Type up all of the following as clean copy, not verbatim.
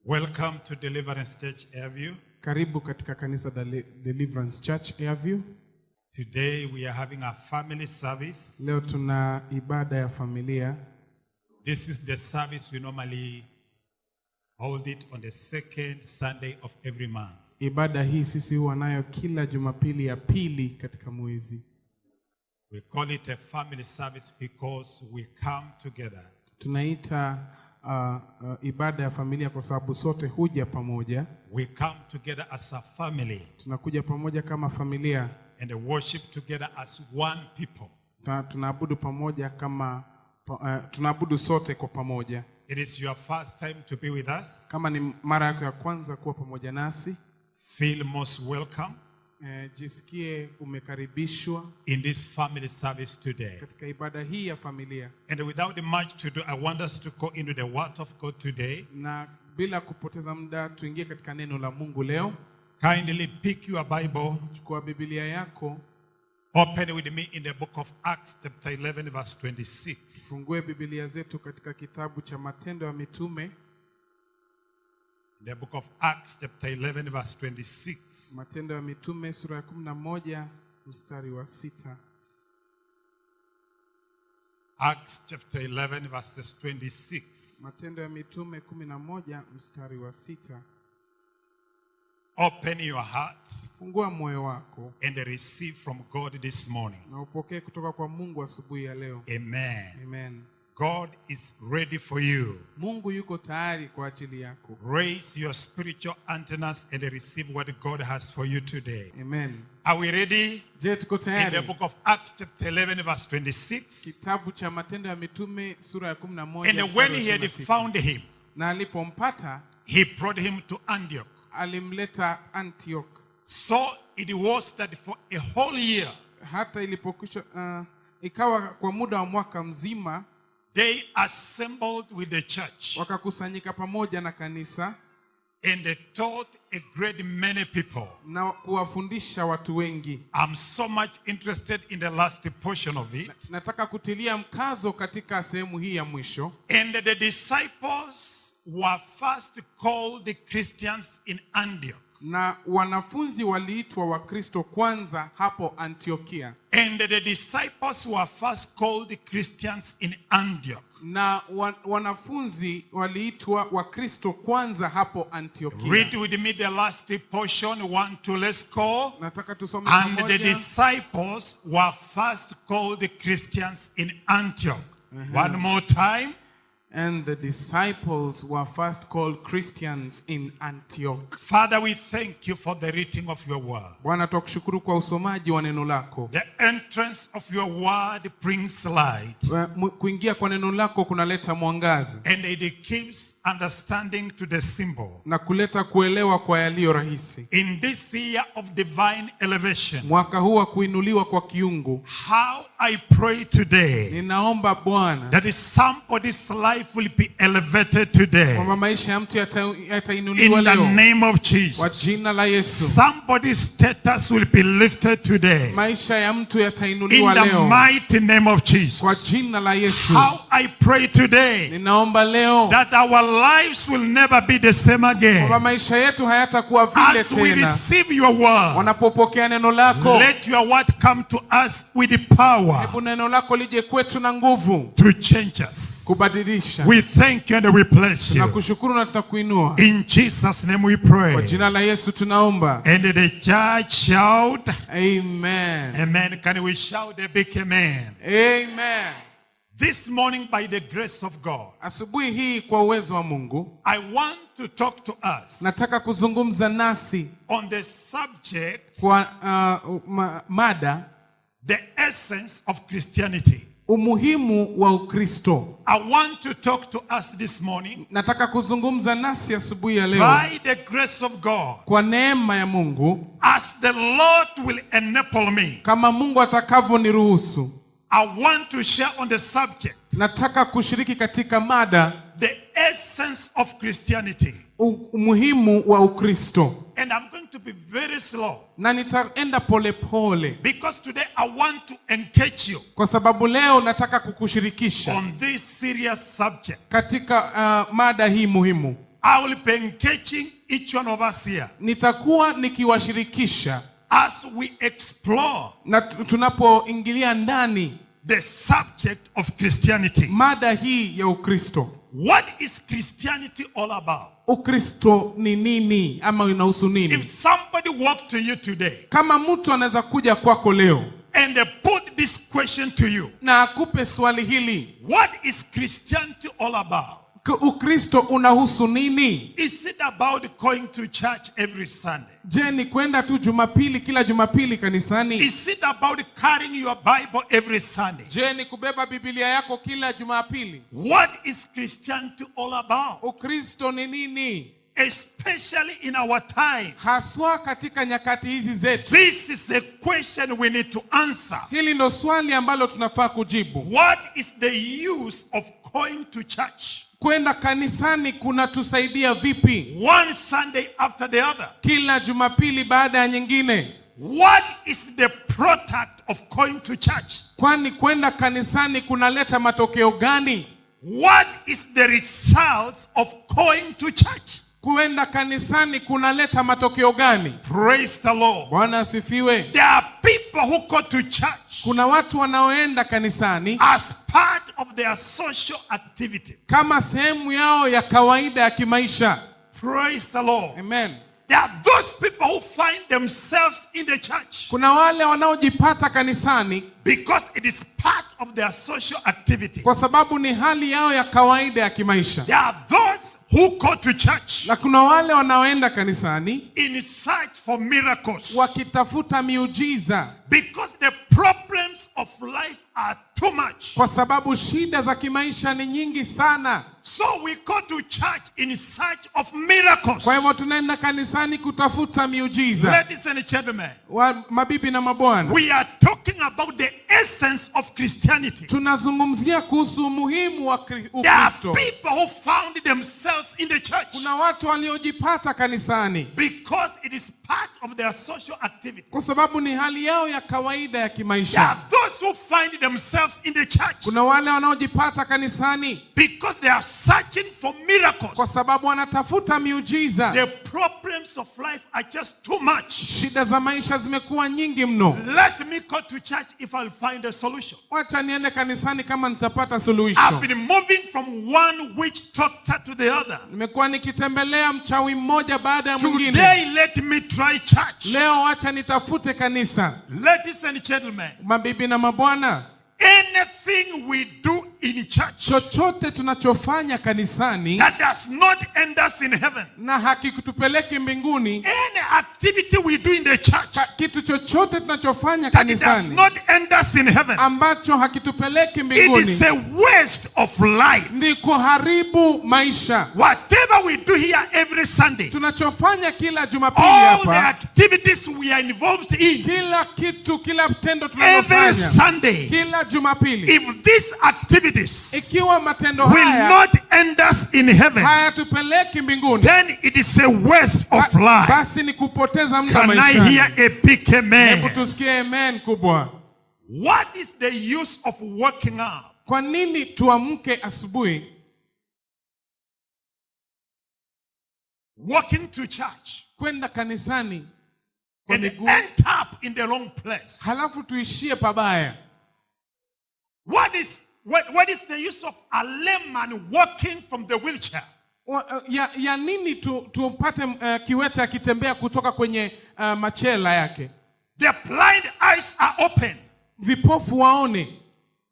Welcome to Deliverance Church Airview. Karibu katika kanisa Deliverance Church Airview. Today we are having a family service. Leo tuna ibada ya familia. This is the service we normally hold it on the second Sunday of every month. Ibada hii sisi huwa nayo kila Jumapili ya pili katika mwezi. We call it a family service because we come together. Tunaita ibada ya familia kwa sababu sote huja pamoja. We come together as a family. Tunakuja pamoja kama familia. And worship together as one people. Tunaabudu pamoja kama tunaabudu sote kwa pamoja. It is your first time to be with us. Kama ni mara yako ya kwanza kuwa pamoja nasi, feel most welcome. Jisikie umekaribishwa in this family service today. Katika ibada hii ya familia. And without much to do, I want us to go into the word of God today. Na bila kupoteza muda tuingie katika neno la Mungu leo. Kindly pick your Bible. Chukua Biblia yako. Open with me in the book of Acts chapter 11 verse 26. Fungue Biblia zetu katika kitabu cha Matendo ya Mitume. The book of Acts chapter 11 verse 26. Matendo ya Mitume sura ya 11 mstari wa 6. Acts chapter 11 verses 26. Matendo ya Mitume 11 mstari wa 6. Open your heart. Fungua moyo wako and receive from God this morning. Na upokee kutoka kwa Mungu asubuhi ya leo. Amen. Amen. God is ready for you. Mungu yuko tayari kwa ajili yako. Raise your spiritual antennas and receive what God has for you today. Amen. Are we ready? Je, tuko tayari? In the book of Acts chapter 11 verse 26. Kitabu cha Matendo ya Mitume sura ya 11. And when he had found him, na alipompata, he brought him to Antioch. Alimleta Antioch. So it was that for a whole year, hata ilipokwisha ikawa kwa muda wa mwaka mzima, they assembled with the church. Wakakusanyika pamoja na kanisa. And they taught a great many people. Na kuwafundisha watu wengi. I'm so much interested in the last portion of it. Nataka kutilia mkazo katika sehemu hii ya mwisho. And the disciples were first called the Christians in Antioch. Na wanafunzi waliitwa Wakristo kwanza hapo Antiokia. And the disciples were first called the Christians in Antioch. Na wanafunzi waliitwa Wakristo kwanza hapo Antiokia. Read with me the last portion. 1, 2, let's go. Nataka tusome pamoja. And the disciples were first called the Christians in Antioch. One more time. And the disciples were first called Christians in Antioch. Father, we thank you for the reading of your word. Bwana, tukushukuru kwa usomaji wa neno lako. The entrance of your word brings light. Kuingia kwa neno lako kunaleta mwangaza. And it gives understanding to the symbol. Na kuleta kuelewa kwa yaliyo rahisi. In this year of divine elevation, mwaka huu wa kuinuliwa kwa kiungu, how I pray today, ninaomba Bwana, that is somebody's life will be elevated today. Kwamba maisha ya mtu yatainuliwa leo. In the name of Jesus. Kwa jina la Yesu. Somebody's status will be lifted today. Maisha ya mtu yatainuliwa leo. In the mighty name of Jesus. Kwa jina la Yesu. How I pray today, ninaomba leo, that our lives will never be the same again. Kwamba maisha yetu hayatakuwa vile tena. As we receive your word, wanapopokea neno lako, let your word come to us with the power. Hebu neno lako lije kwetu na nguvu, to change us. Kubadilisha. We thank you and we bless you. Tunakushukuru na tutakuinua. In Jesus' name we pray. Kwa jina la Yesu tunaomba. And the church shout, Amen. Amen. Can we shout a big amen? Amen. This morning, by the grace of God, asubuhi hii kwa uwezo wa Mungu, I want to talk to us. Nataka kuzungumza nasi on the subject, kwa mada, the essence of Christianity. Umuhimu wa Ukristo. I want to talk to us this morning. Nataka kuzungumza nasi asubuhi ya leo. By the grace of God. Kwa neema ya Mungu. As the Lord will enable me. Kama Mungu atakavyoniruhusu. I want to share on the subject. Nataka kushiriki katika mada, the essence of Christianity. Umuhimu wa Ukristo. And I'm going to be very slow. Na nitaenda pole pole. Because today I want to engage you. Kwa sababu leo nataka kukushirikisha on this serious subject. Katika mada hii muhimu. I will be engaging each one of us here nitakuwa nikiwashirikisha as we explore na tunapoingilia ndani the subject of Christianity. mada hii ya Ukristo. What is Christianity all about? Ukristo ni nini ama inahusu nini? If somebody walked to you today Kama mtu anaweza kuja kwako leo and they put this question to you, na akupe swali hili, what is Christianity all about? Ukristo unahusu nini? Is it about going to church every Sunday? Je, ni kwenda tu Jumapili kila Jumapili kanisani? Is it about carrying your Bible every Sunday? Je, ni kubeba Biblia yako kila Jumapili? What is Christianity all about? Ukristo ni nini? Especially in our time. Haswa katika nyakati hizi zetu. This is the question we need to answer. Hili ndo swali ambalo tunafaa kujibu. What is the use of going to church? Kwenda kanisani kunatusaidia vipi? One Sunday after the other. Kila Jumapili baada ya nyingine. What is the product of going to church? Kwani kwenda kanisani kunaleta matokeo gani? What is the results of going to church? Kwenda kanisani kunaleta matokeo gani? Praise the Lord. Bwana asifiwe. There are people who go to church Kuna watu wanaoenda kanisani as part of their social activity. kama sehemu yao ya kawaida ya kimaisha. Praise the Lord. Amen. There are those people who find themselves in the church Kuna wale wanaojipata kanisani because it is part of their social activity. kwa sababu ni hali yao ya kawaida ya kimaisha. There are those who go to church Na kuna wale wanaoenda kanisani in search for miracles wakitafuta miujiza because the problems of life are too much. kwa sababu shida za kimaisha ni nyingi sana. So we go to church in search of miracles. Kwa hivyo tunaenda kanisani kutafuta miujiza. Ladies and gentlemen, Mabibi na mabwana, we are talking about the essence of Christianity. tunazungumzia kuhusu umuhimu wa There are Ukristo. people who found themselves in the church Kuna watu waliojipata kanisani because it is part of their social activity. kwa sababu ni hali yao ya kawaida ya There kimaisha. are those who find themselves in the church Kuna wale wanaojipata kanisani because they are searching for miracles. kwa sababu wanatafuta miujiza. The problems of life are just too much. Shida za maisha zimekuwa nyingi mno. Let me go to church if I'll find a solution. Wacha niende kanisani kama nitapata I've suluhisho. been moving from one witch doctor to the other. Nimekuwa nikitembelea mchawi mmoja baada ya mwingine. Today, let me try church. Leo wacha nitafute kanisa. Ladies and gentlemen, Mabibi na mabwana, anything we do in church chochote tunachofanya kanisani that does not end us in heaven, na hakikutupeleki mbinguni, any activity we do in the church kitu chochote tunachofanya that does kanisani not end us in heaven, ambacho hakitupeleki it mbinguni is a waste of life. ni kuharibu maisha. Whatever we do here every Sunday, Tunachofanya kila Jumapili all the hapa, activities we are involved in kila kitu, kila tendo every tunalofanya Sunday, kila Jumapili, if these activities ikiwa matendo will haya not end us in heaven, hayatupeleki mbinguni, then it is a waste of life. basi ni kupoteza muda Can I maishani. hear a big Hebu amen? tusikie amen kubwa. What is the use of waking up? Kwa nini tuamke asubuhi, Walking to church kwenda kanisani kwa and miguu, end up in the wrong place? halafu tuishie pabaya? What is the use of a layman walking from the wheelchair? Ya nini tupate kiwete akitembea kutoka kwenye machela yake? The blind eyes are open. Vipofu waone,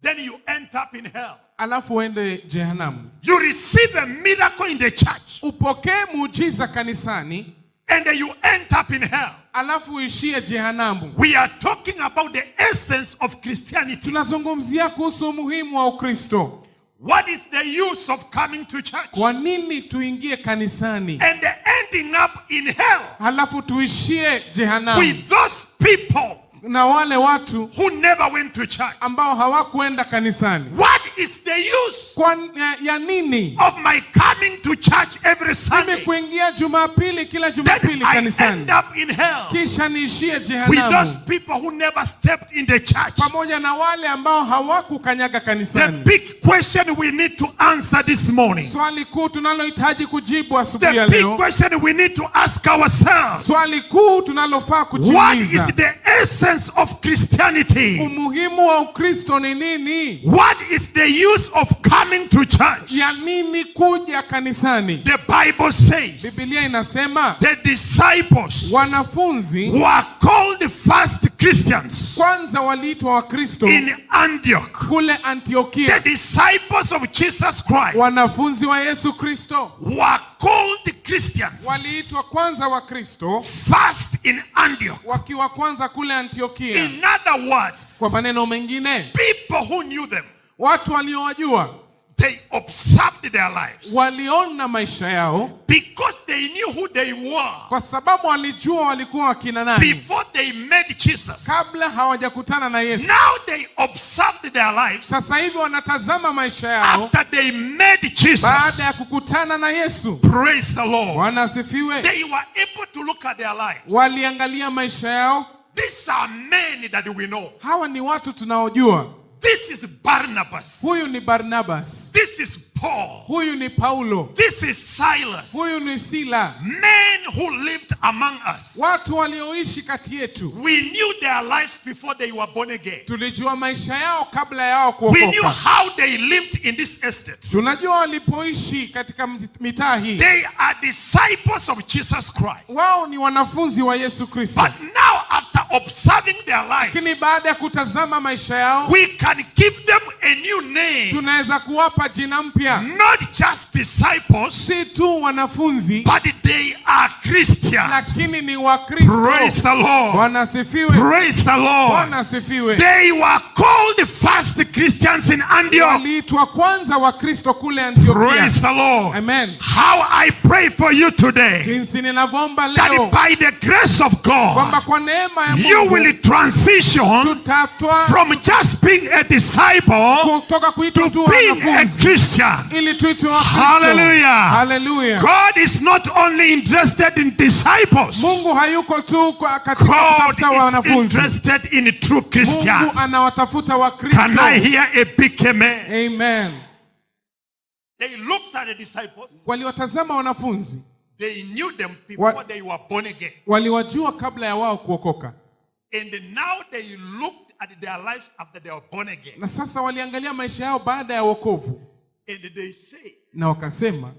Then you end up in hell. alafu uende jehanamu. You receive a miracle in the church Upokee muujiza kanisani, and you end up in hell. alafu uishie jehanamu. We are talking about the essence of Christianity. Tunazungumzia kuhusu umuhimu wa Ukristo. What is the use of coming to church Kwa nini tuingie kanisani and ending up in hell halafu tuishie jehanamu with those people na wale watu who never went to church? ambao hawakuenda kanisani? What is the use ya nini of my coming to church every mimi Sunday kuingia Jumapili kila that Jumapili I kanisani end up in hell kisha niishie with jehanamu those people who never stepped in the church? pamoja na wale ambao hawakukanyaga The kanisani? big question we need to answer this morning. Swali kuu tunalohitaji kujibu asubuhi ya The big leo, question we need to ask ourselves. swali kuu tunalofaa What is kujiuliza, the essence of Christianity? umuhimu wa Ukristo ni nini? What is the use of coming to church? Ya nini kuja kanisani? The Bible says Biblia inasema the disciples wanafunzi were called first Christians kwanza waliitwa Wakristo in Antioch. kule The Antiokia. disciples of Jesus Christ Wanafunzi wa Yesu Kristo were called Christians waliitwa kwanza Wakristo first in Antioch. wakiwa kwanza kule Antiokia. In other words, Kwa maneno mengine, people who knew them, watu waliowajua they observed their lives waliona maisha yao because they knew who they were kwa sababu walijua walikuwa wakina nani before they met Jesus. kabla hawajakutana na Yesu. Now they observed their lives Sasa hivi wanatazama maisha yao after they met Jesus. baada ya kukutana na Yesu. Praise the Lord. Bwana asifiwe. They were able to look at their lives. Waliangalia maisha yao. These are men that we know. Hawa ni watu tunaojua. This is Barnabas. Huyu ni Barnabas. This is Paul. Huyu ni Paulo. This is Silas. Huyu ni Sila. Men who lived among us. Watu walioishi kati yetu. We knew their lives before they were born again. Tulijua maisha yao kabla yao We knew kuokoka. how they lived in this estate. Tunajua walipoishi katika mitaa hii. They are disciples of Jesus Christ. Wao ni wanafunzi wa Yesu Kristo. But now, after observing their Lakini lives, baada ya kutazama maisha yao, we can give them a new name. tunaweza kuwapa jina mpya. Not just disciples, Si tu wanafunzi, but they are Christians. lakini ni Wakristo. Praise the Lord. Bwana asifiwe. Praise the Lord. Bwana asifiwe. They were called first Christians in Antioch. Waliitwa kwanza Wakristo kule Antiokia. Praise the Lord. Amen. How I pray for you today, Jinsi ninavyoomba that leo by the grace of kwamba God, kwa neema ya you Mungu will transition tutatwa from just being a disciple kutoka kuitwa to tu being a wanafunzi Christian. ili tuitwe Wakristo. Hallelujah. Hallelujah. God is not only interested in disciples, Mungu hayuko tu katika God kutafuta is wanafunzi. interested in true Mungu Christians. anawatafuta Wakristo. Can I hear a big amen? Amen. They looked at the disciples. Waliwatazama wanafunzi, They knew them before What? they were born again. waliwajua kabla ya wao kuokoka, And now they looked at their lives after they were born again. na sasa waliangalia maisha yao baada ya wokovu, And they say na wakasema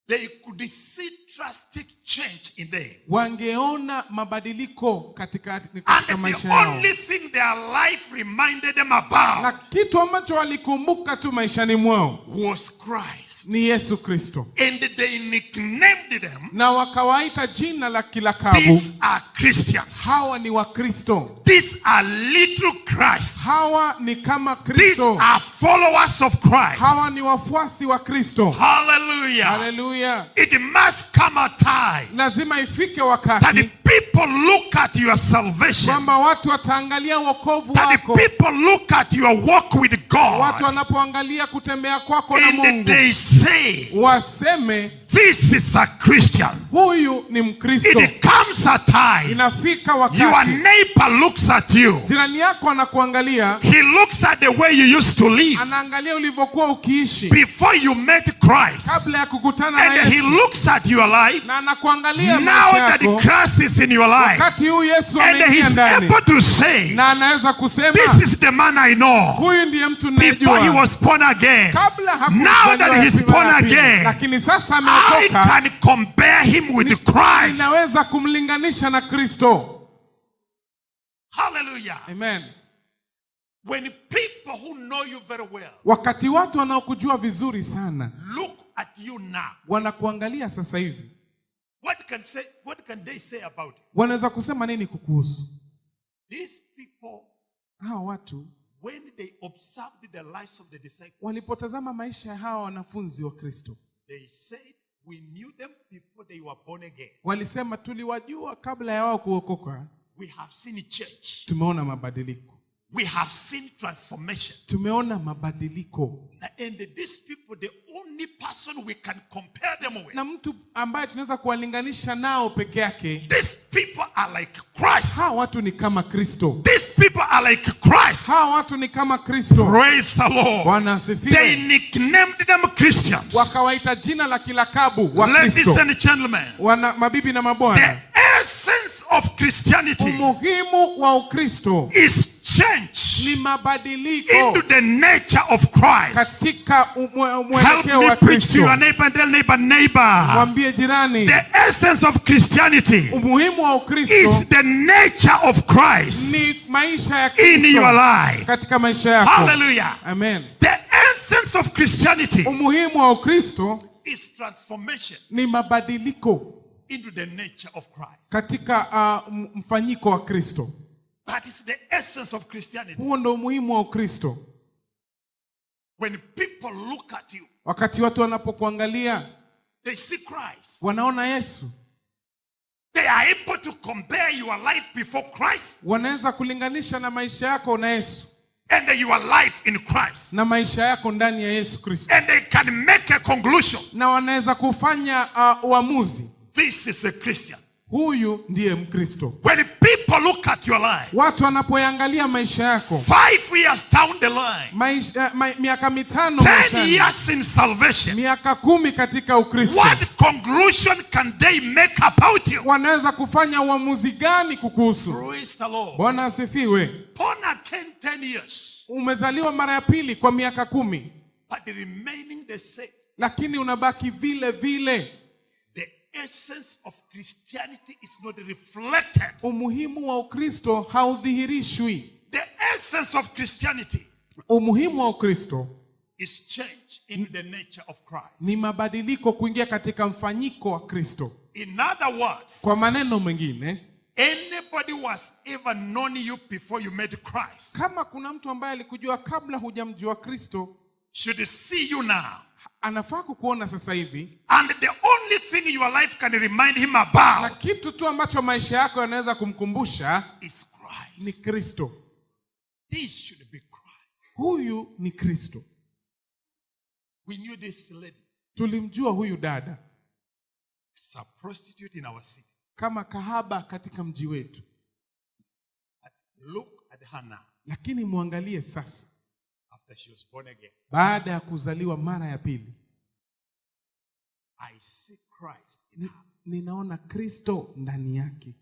they could see drastic change in them. wangeona mabadiliko katika And maisha the yao, only thing their life reminded them about na kitu ambacho walikumbuka tu maishani mwao was Christ. ni Yesu Kristo, And they nicknamed them, na wakawaita jina la kilakabu, these are Christians. hawa ni Wakristo, These are little Christ. hawa ni kama These Kristo, are followers of Christ. hawa ni wafuasi wa Kristo. Hallelujah. Haleluya. It must come a time Lazima ifike that wakati people look at your salvation, kwamba watu wataangalia wokovu that wako, people look at your walk with watu God, wanapoangalia kutembea kwako na and Mungu they say, waseme this is a Christian. huyu ni Mkristo. It comes a time Inafika your wakati neighbor looks at you. jirani yako anakuangalia, He looks at the way you used to live anaangalia ulivyokuwa ukiishi before you met Christ, kabla ya kukutana na and he Yesu, looks at your life na anakuangalia now maisha that yako Christ is in your life, wakati huu Yesu and ameingia he's ndani, able to say, na anaweza kusema this is the man I know. huyu ndiye mtu Before he ninayejua was born again, kabla now that he's born again, lakini sasa I ameokoka, can compare him with Christ. ninaweza kumlinganisha na Kristo. Hallelujah. Amen. When people who know you very well Wakati watu wanaokujua vizuri sana look at you now, wanakuangalia sasa hivi, what can they say about you? wanaweza kusema nini kukuhusu? These people, Hawa watu when they observed the lives of the disciples, walipotazama maisha ya hawa wanafunzi wa Kristo, they said, we knew them before they were born again. walisema tuliwajua kabla ya wao kuokoka, We have seen church. tumeona mabadiliko. we have seen transformation. Tumeona mabadiliko. And these people, the only person we can compare them with, Na mtu ambaye tunaweza kuwalinganisha nao peke yake, these people are like Christ. hawa watu ni kama Kristo. These people are like Christ. Hawa watu ni kama Kristo. Praise the Lord. Bwana They asifiwe. nicknamed them Christians. Wakawaita jina la kilakabu wa Ladies Kristo. and gentlemen, Mabibi na mabwana, the essence of Christianity umuhimu wa Ukristo is change ni mabadiliko into the nature of Christ. katika Help mwelekeo me wa preach to your Kristo. neighbor and tell neighbor. Mwambie jirani, The essence of Christianity umuhimu wa is Ukristo the nature of Christ ni maisha ya in your Kristo life. katika maisha yako. Hallelujah. Amen. The essence of Christianity Umuhimu wa Ukristo is transformation ni mabadiliko into the nature of Christ. katika mfanyiko wa Kristo. That is the essence of Christianity. Huo ndio umuhimu wa Ukristo. When people look at you, Wakati watu wanapokuangalia, they see Christ. wanaona Yesu. They are able to compare your life before Christ Wanaweza kulinganisha na maisha yako na Yesu and your life in Christ. na maisha yako ndani ya Yesu Kristo. And they can make a conclusion. Na wanaweza kufanya uamuzi. This is a Christian. Huyu ndiye Mkristo. When people look at your life, Watu wanapoangalia maisha yako, 5 years down the line, miaka 5 10 maishani, years in salvation, miaka 10 katika Ukristo, what conclusion can they make about you? wanaweza kufanya uamuzi gani kukuhusu? Praise the Lord. Bwana asifiwe. Born again 10 years, Umezaliwa mara ya pili kwa miaka 10, but remaining the same. lakini unabaki vile vile. The essence of Christianity is not reflected. Umuhimu wa Ukristo haudhihirishwi. The essence of Christianity Umuhimu wa Ukristo is change in the nature of Christ. ni mabadiliko kuingia katika mfanyiko wa Kristo. In other words, Kwa maneno mengine, anybody who has ever known you before you met Christ kama kuna mtu ambaye alikujua kabla hujamjua Kristo, should see you now. anafaa kukuona sasa hivi, And the only thing your life can remind him na about kitu tu ambacho maisha yako yanaweza kumkumbusha is ni Christ. Kristo. This should be Christ. Huyu ni Kristo. We knew this lady Tulimjua huyu dada as a prostitute in our city. kama kahaba katika mji wetu, But look at her now lakini muangalie sasa, after she was born again. baada ya kuzaliwa mara ya pili. I see Christ in her. Ninaona Kristo ndani yake.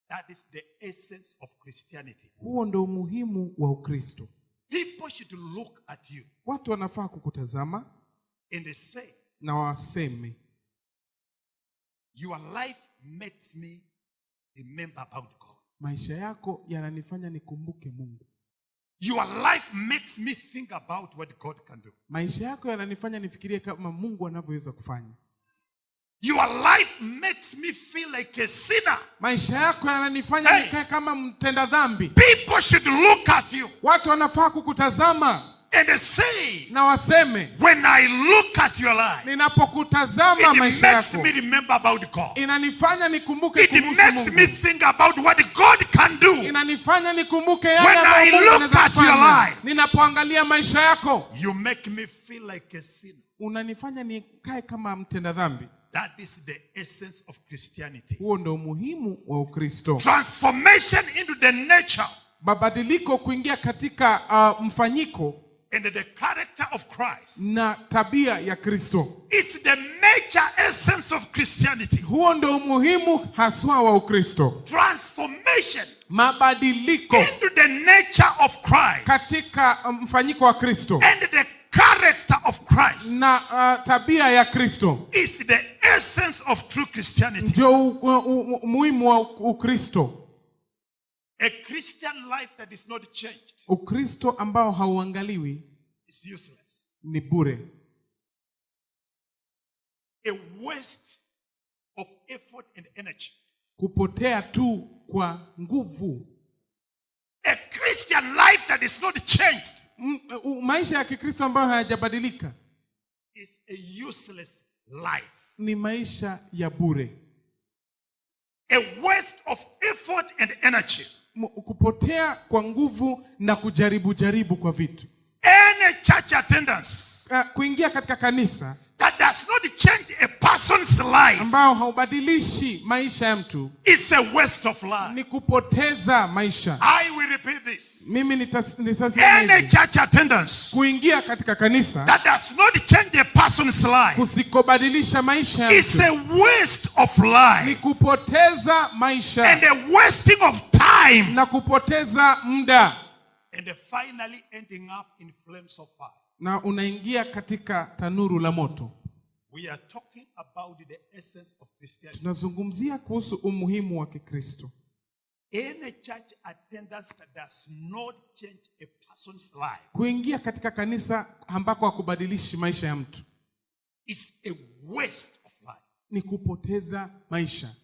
That is the essence of Christianity. Huo ndio umuhimu wa Ukristo. People should look at you Watu wanafaa kukutazama and they say, na waseme, your life makes me remember about God. maisha yako yananifanya nikumbuke Mungu. Your life makes me think about what God can do. Maisha yako yananifanya nifikirie kama Mungu anavyoweza kufanya. Your life makes me feel like a sinner. Maisha yako yananifanya nikae kama mtenda dhambi. People should look at you Watu wanafaa kukutazama and they say, na waseme, when I look at your life, ninapokutazama it maisha makes yako me remember about God. inanifanya nikumbuke It kuhusu makes me Mungu. think about what God can do. Inanifanya nikumbuke When yale I ambayo Mungu look anaweza at your kufanya. life, Ninapoangalia maisha yako, you make me feel like a sinner. unanifanya nikae kama mtenda dhambi. That is the essence of Christianity. Huo ndio umuhimu wa Ukristo. Transformation into the nature Mabadiliko kuingia katika mfanyiko and the character of Christ na tabia ya Kristo. is the major essence of Christianity. Huo ndio umuhimu haswa wa Ukristo. Transformation Mabadiliko into the nature of Christ katika mfanyiko wa Kristo and the character of Christ na tabia ya Kristo is the essence of true Christianity. ndio umuhimu wa Ukristo. A Christian life that is not changed Ukristo ambao hauangaliwi is useless. ni bure. A waste of effort and energy. Kupotea tu kwa nguvu. A Christian life that is not changed Maisha ya Kikristo ambayo hayajabadilika is a useless life. ni maisha ya bure. A waste of effort and energy. kupotea kwa nguvu na kujaribu kwa vitu. Any church attendance Kuingia katika kanisa that does not change a person's life ambao haubadilishi maisha ya mtu is a waste of life. ni kupoteza maisha. I will repeat this. Mimi nitasema Any hivi. church attendance Kuingia katika kanisa that does not change a person's life kusikobadilisha maisha ya is a mtu waste of ni life kupoteza maisha and a wasting of time na kupoteza muda, and finally ending up in flames of fire. na unaingia katika tanuru la moto. We are talking about the essence of Christianity. Tunazungumzia kuhusu umuhimu wa Kikristo. Any church attendance that does not change a person's life Kuingia katika kanisa ambako hakubadilishi maisha ya mtu is a waste of life. ni kupoteza maisha,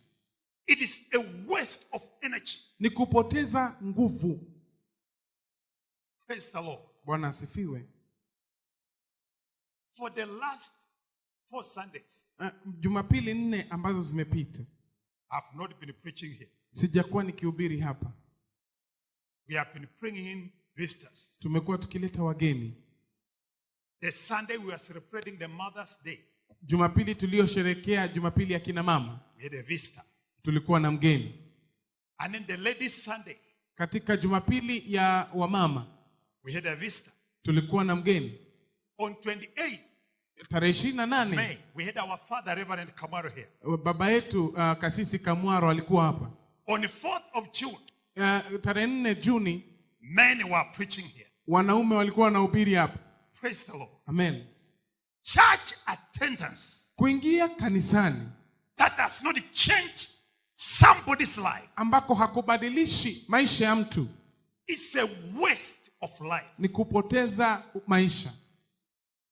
It is a waste of energy. ni kupoteza nguvu. Praise the Lord. Bwana asifiwe. For the last 4 Sundays, Jumapili 4 ambazo zimepita I've not been preaching here. sijakuwa nikihubiri hapa. We have been bringing in visitors. Tumekuwa tukileta wageni. The Sunday we are celebrating the Mother's Day. Jumapili tuliyosherekea Jumapili ya kina mama, We had a visitor. tulikuwa na mgeni. And then the Ladies' Sunday, Katika Jumapili ya wamama we had a visitor. tulikuwa na mgeni. On 28th Tarehe 28 May, we had our father, Reverend Kamaro, here. baba yetu Kasisi Kamwaro alikuwa hapa. On the 4th of June, Tarehe 4 Juni men were preaching here. wanaume walikuwa wanahubiri hapa. Praise the Lord. Amen. Church attendance Kuingia kanisani that does not change somebody's life ambako hakubadilishi maisha ya mtu is a waste of life. ni kupoteza maisha.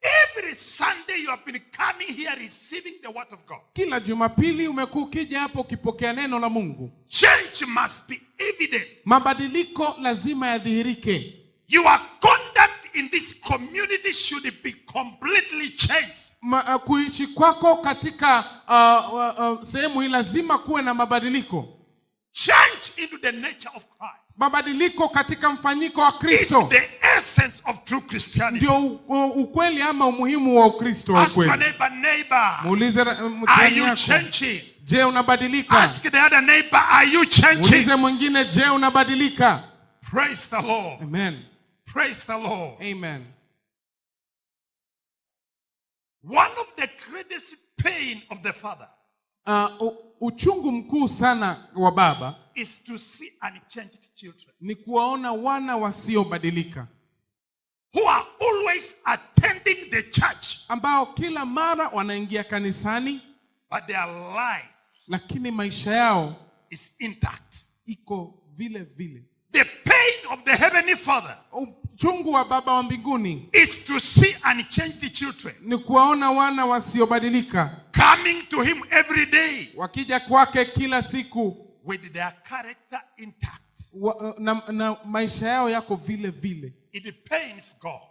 Every Sunday you have been coming here receiving the word of God. Kila Jumapili umekuwa ukija hapo ukipokea neno la Mungu. Change must be evident. Mabadiliko lazima yadhihirike. Your conduct in this community should be completely changed. Kuishi kwako katika sehemu hii lazima kuwe na mabadiliko. Change into the nature of Christ. Mabadiliko katika mfanyiko wa It's Kristo the essence of true Christianity. ndio ukweli ama umuhimu wa Ukristo wa Ask your kweli. neighbor, Muulize are mtani you yako, changing? je, unabadilika? Ask the other neighbor, are you changing? Muulize mwingine, je, unabadilika? Praise the Lord. Amen. Praise the Lord. Amen. One of the greatest pain of the father Uchungu mkuu sana wa baba is to see unchanged children ni kuwaona wana wasiobadilika, who are always attending the church, ambao kila mara wanaingia kanisani but their life lakini maisha yao is intact. iko vile vile. The pain of the heavenly Father Uchungu wa baba wa mbinguni is to see unchanged children ni kuwaona wana wasiobadilika coming to him every day wakija kwake kila siku with their character intact. na maisha yao yako vile vile. It pains God.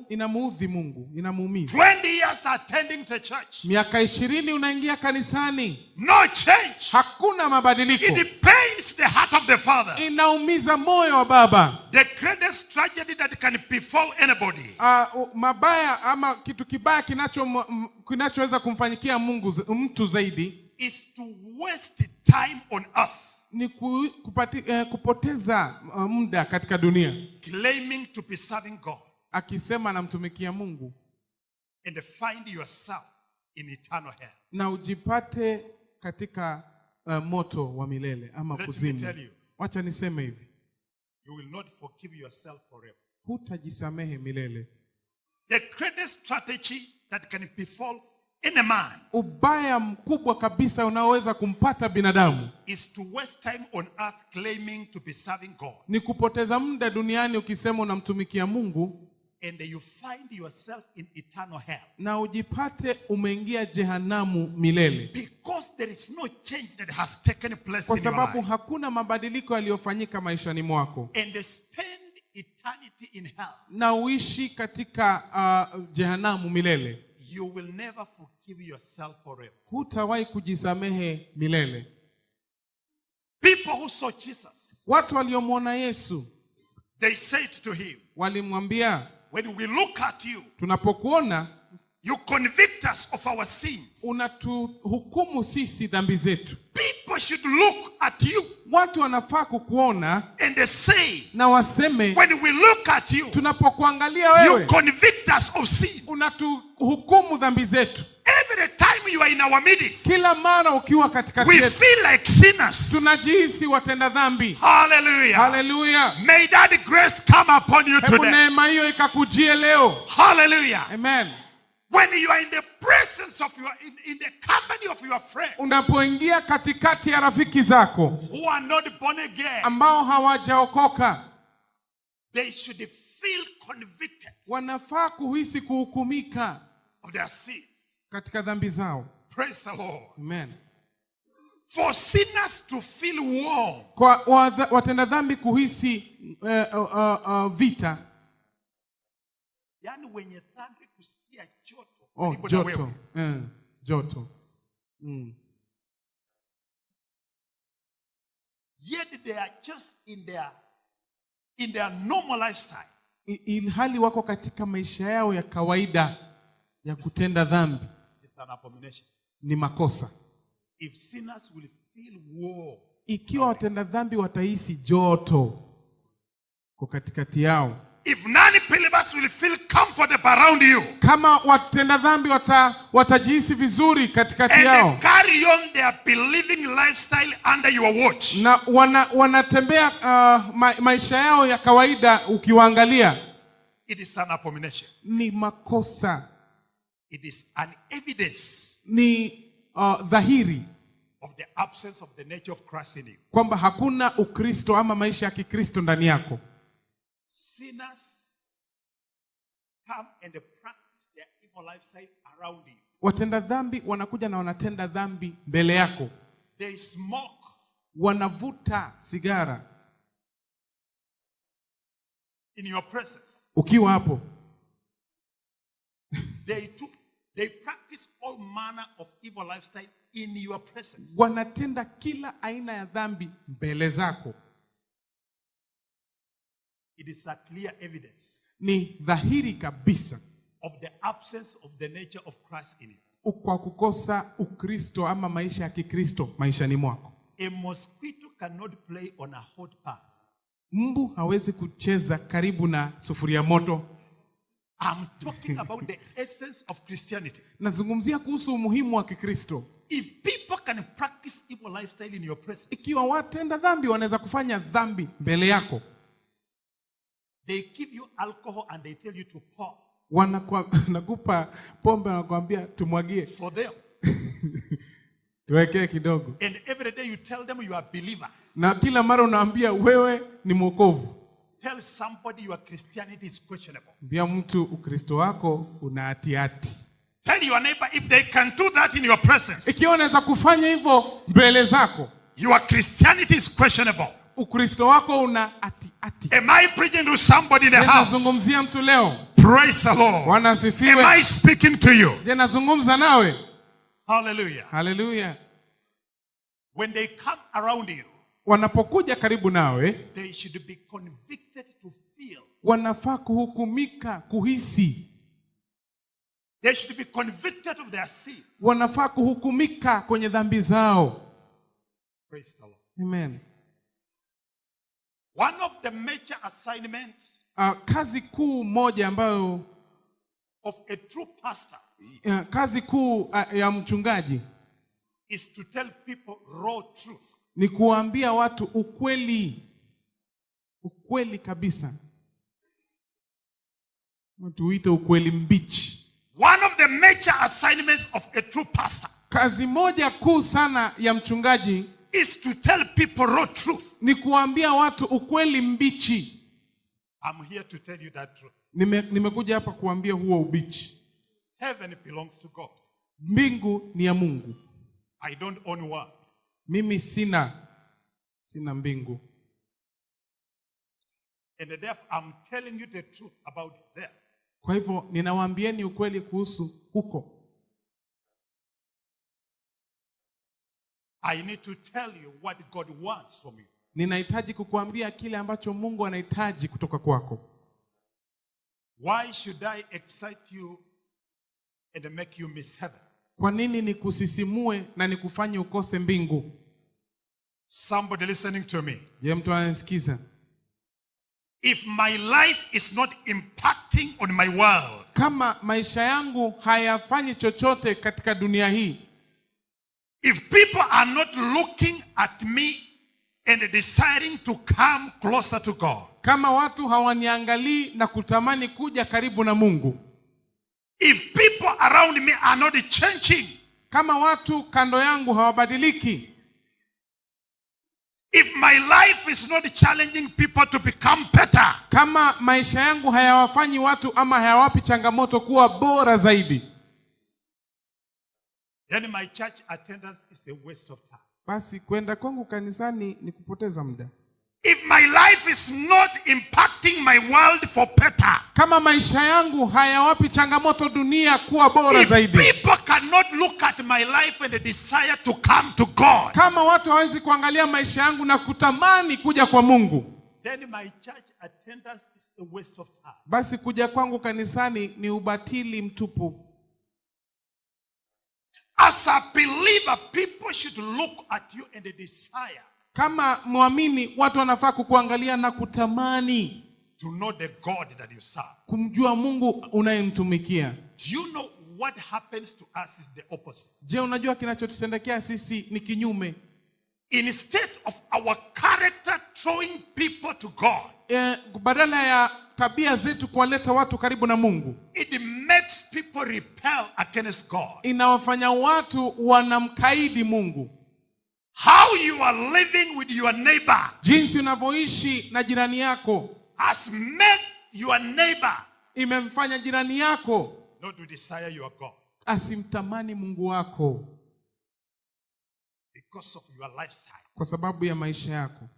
Inamuudhi Mungu, inamuumiza. 20 years attending the church, Miaka 20 unaingia kanisani, no change. hakuna mabadiliko. It pains the heart of the Father. Inaumiza moyo wa baba. The greatest tragedy that can befall anybody Mabaya ama kitu kibaya kinachoweza kumfanyikia mtu zaidi is to waste time on earth ni kupoteza muda katika dunia, claiming to be serving God akisema anamtumikia Mungu and find yourself in eternal hell. na ujipate katika moto wa milele ama Let me kuzimu. tell you, Wacha niseme hivi, you will not forgive yourself forever. hutajisamehe milele. The greatest strategy that can befall any man Ubaya mkubwa kabisa unaoweza kumpata binadamu is to waste time on earth claiming to be serving God, ni kupoteza muda duniani ukisema unamtumikia Mungu and you find yourself in eternal hell na ujipate umeingia jehanamu milele, because there is no change that has taken place kwa in your sababu life, hakuna mabadiliko yaliyofanyika maishani mwako, and they spend eternity in hell. na uishi katika jehanamu milele. You will never forgive yourself forever. Hutawahi kujisamehe milele. People who saw Jesus, Watu waliomwona Yesu they said to him, walimwambia, when we look at you, tunapokuona you convict us of our sins. unatuhukumu sisi dhambi zetu. People should look at you Watu wanafaa kukuona and they say, na waseme, when we look at you, tunapokuangalia you wewe convict us of sin. unatuhukumu dhambi zetu. Every time you are in our midst, Kila mara ukiwa katikati we yetu feel like sinners. tunajihisi watenda dhambi. Hallelujah. Haleluya. May that grace come upon you Hebu today. neema hiyo ikakujie leo. Hallelujah. Amen. When you are in the presence of in the company of your friends Unapoingia katikati ya rafiki zako who are not born again, ambao hawajaokoka, they should feel convicted wanafaa kuhisi kuhukumika of their sins. katika dhambi zao. Praise the Lord. Amen. For sinners to feel warm, Kwa watenda dhambi kuhisi vita. yani wenye dhambi kusikia joto. Oh, karibu na joto. wewe. Joto. Yet they are just in their normal lifestyle. Ilhali wako katika maisha yao ya kawaida ya kutenda dhambi. It's an abomination. Ni makosa. If sinners will feel warm, Ikiwa watenda dhambi watahisi joto kwa katikati yao. if non-believers will feel comfortable around you, Kama watenda dhambi watajihisi vizuri katikati and yao, they carry on their believing lifestyle under your watch, na wanatembea maisha yao ya kawaida ukiwaangalia, it is an abomination. ni makosa. It is an evidence Ni dhahiri of the absence of the nature of Christ in you. kwamba hakuna Ukristo ama maisha ya Kikristo ndani yako. Sinners come and practice their evil lifestyle around you. Watenda dhambi wanakuja na wanatenda dhambi mbele yako. They smoke. Wanavuta sigara In your presence. ukiwa hapo. They practice all manner of evil lifestyle in your presence. Wanatenda kila aina ya dhambi mbele zako. It is a clear evidence Ni dhahiri kabisa of the absence of the nature of Christ in you. kwa kukosa Ukristo ama maisha ya Kikristo maishani mwako. A mosquito cannot play on a hot pan. Mbu hawezi kucheza karibu na sufuria moto. I'm talking about the essence of Christianity. Nazungumzia kuhusu umuhimu wa Kikristo. If people can practice evil lifestyle in your presence, Ikiwa watenda dhambi wanaweza kufanya dhambi mbele yako, they give you alcohol and they tell you to pour. nakupa pombe na kuambia tumwagie, For them. tuwekee kidogo. And every day you tell them you are a believer. Na kila mara unaambia wewe ni mwokovu. Tell somebody your Christianity is questionable. Mbia mtu Ukristo wako una hati-hati. Tell your neighbor if they can do that in your presence. Ikiwa unaweza kufanya hivyo mbele zako, Your Christianity is questionable. Ukristo wako una hati-hati. Am I preaching to somebody in the house? Nazungumzia mtu leo. Praise the Lord. Bwana Am asifiwe. I speaking to you? Je, nazungumza nawe? Hallelujah. Haleluya. When they come around you, Wanapokuja karibu nawe, they should be convicted to feel. wanafaa kuhukumika, kuhisi. They should be convicted of their sin. Wanafaa kuhukumika kwenye dhambi zao. Praise the Lord. Amen. One of the major assignments Kazi kuu moja ambayo of a true pastor kazi kuu ya mchungaji is to tell people raw truth. ni kuambia watu ukweli. Ukweli kabisa. Tuite ukweli mbichi. One of the major assignments of a true pastor Kazi moja kuu sana ya mchungaji is to tell people raw truth. ni kuambia watu ukweli mbichi. I'm here to tell you that truth. Nimekuja hapa kuambia huo ubichi. Heaven belongs to God. Mbingu ni ya Mungu. I don't own one. Mimi sina mbingu. And therefore I'm telling you the truth about them. Kwa hivyo ninawaambieni ukweli kuhusu huko. I need to tell you what God wants from you. Ninahitaji kukuambia kile ambacho Mungu anahitaji kutoka kwako. Why should I excite you and make you miss heaven? Kwa nini nikusisimue na nikufanye ukose mbingu? Somebody listening to me. Je, mtu anasikiza? If my life is not impacting on my world, kama maisha yangu hayafanyi chochote katika dunia hii, if people are not looking at me and deciding to come closer to God, kama watu hawaniangalii na kutamani kuja karibu na Mungu, if people around me are not changing, kama watu kando yangu hawabadiliki, if my life is not challenging people to become better, kama maisha yangu hayawafanyi watu ama hayawapi changamoto kuwa bora zaidi, then my church attendance is a waste of time. basi kwenda kwangu kanisani ni kupoteza muda. If my life is not impacting my world for better, kama maisha yangu hayawapi changamoto dunia kuwa bora if zaidi, people cannot look at my life and desire to come to God, kama watu hawezi kuangalia maisha yangu na kutamani kuja kwa Mungu, then my church attendance is a waste of time. basi kuja kwangu kanisani ni ubatili mtupu. As a believer, people should look at you and desire Kama muamini, watu wanafaa kukuangalia na kutamani to know the God that you serve. kumjua Mungu unayemtumikia. Do you know what happens to us is the opposite? Je, unajua kinachotutendekea sisi ni kinyume? Instead of our character drawing people to God, Badala ya tabia zetu kuwaleta watu karibu na Mungu, it makes people repel against God. inawafanya watu wanamkaidi Mungu. How you are living with your neighbor Jinsi unavyoishi na jirani yako has made your neighbor imemfanya jirani yako not to desire your God asimtamani Mungu wako because of your lifestyle. kwa sababu ya maisha yako.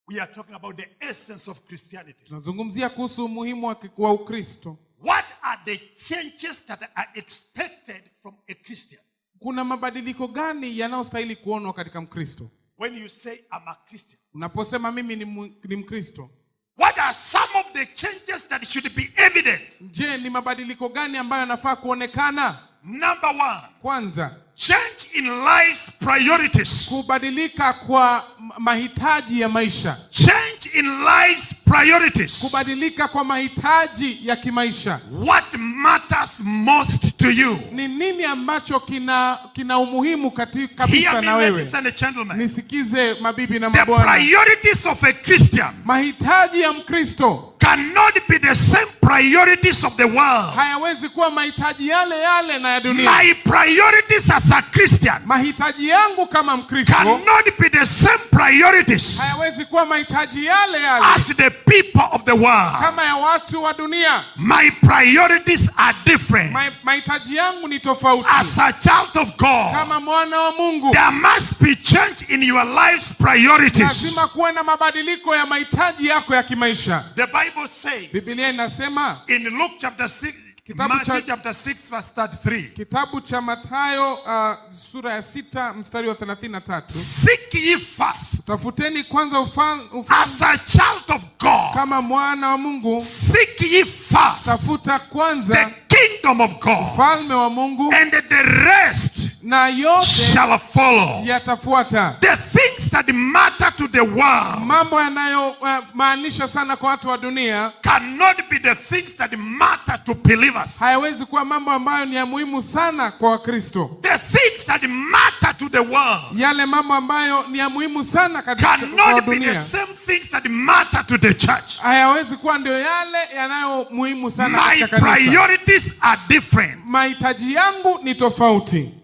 We are talking about the essence of Christianity. Tunazungumzia kuhusu umuhimu wa Ukristo. What are the changes that are expected from a Christian? Kuna mabadiliko gani yanayostahili kuonwa katika Mkristo? When you say I'm a Christian, Unaposema mimi ni Mkristo, what are some of the changes that should be evident? je, ni mabadiliko gani ambayo yanafaa kuonekana? Number one, Kwanza, change in life's priorities. kubadilika kwa mahitaji ya maisha. Change in life's priorities. Kubadilika kwa mahitaji ya kimaisha. What matters most to you? Ni nini ambacho kina umuhimu kabisa Hear me, na wewe? ladies and gentlemen. Nisikize mabibi na The mabwana. priorities of a Christian Mahitaji ya Mkristo cannot be the same priorities of the world. hayawezi kuwa mahitaji yale na ya dunia. My priorities as a Christian Mahitaji yangu kama Mkristo cannot be the same priorities hayawezi kuwa mahitaji yale as the people of the world. kama ya watu wa dunia. My priorities are different. Mahitaji yangu ni tofauti. As a child of God, Kama mwana wa Mungu, there must be change in your life's priorities. lazima kuwe na mabadiliko ya mahitaji yako ya kimaisha. The Bible says Biblia inasema in Luke chapter 6, Kitabu Matthew cha- chapter 6 verse 33, kitabu cha Mathayo sura ya 6 mstari wa 33, seek ye first, tafuteni kwanza as a child of God, kama mwana wa Mungu, seek ye first tafuta the kwanza kingdom of God, ufalme wa Mungu and the rest na yote shall follow. yatafuata. The things that matter to the world Mambo yanayomaanisha sana kwa watu wa dunia cannot be the things that matter to believers. hayawezi kuwa mambo ambayo ni ya muhimu sana kwa Wakristo. The things that matter to the world Yale mambo ambayo ni ya muhimu sana katika kwa cannot be the dunia same things that matter to the church. hayawezi kuwa ndio yale yanayo muhimu sana My katika kanisa. priorities are different. Mahitaji yangu ni tofauti.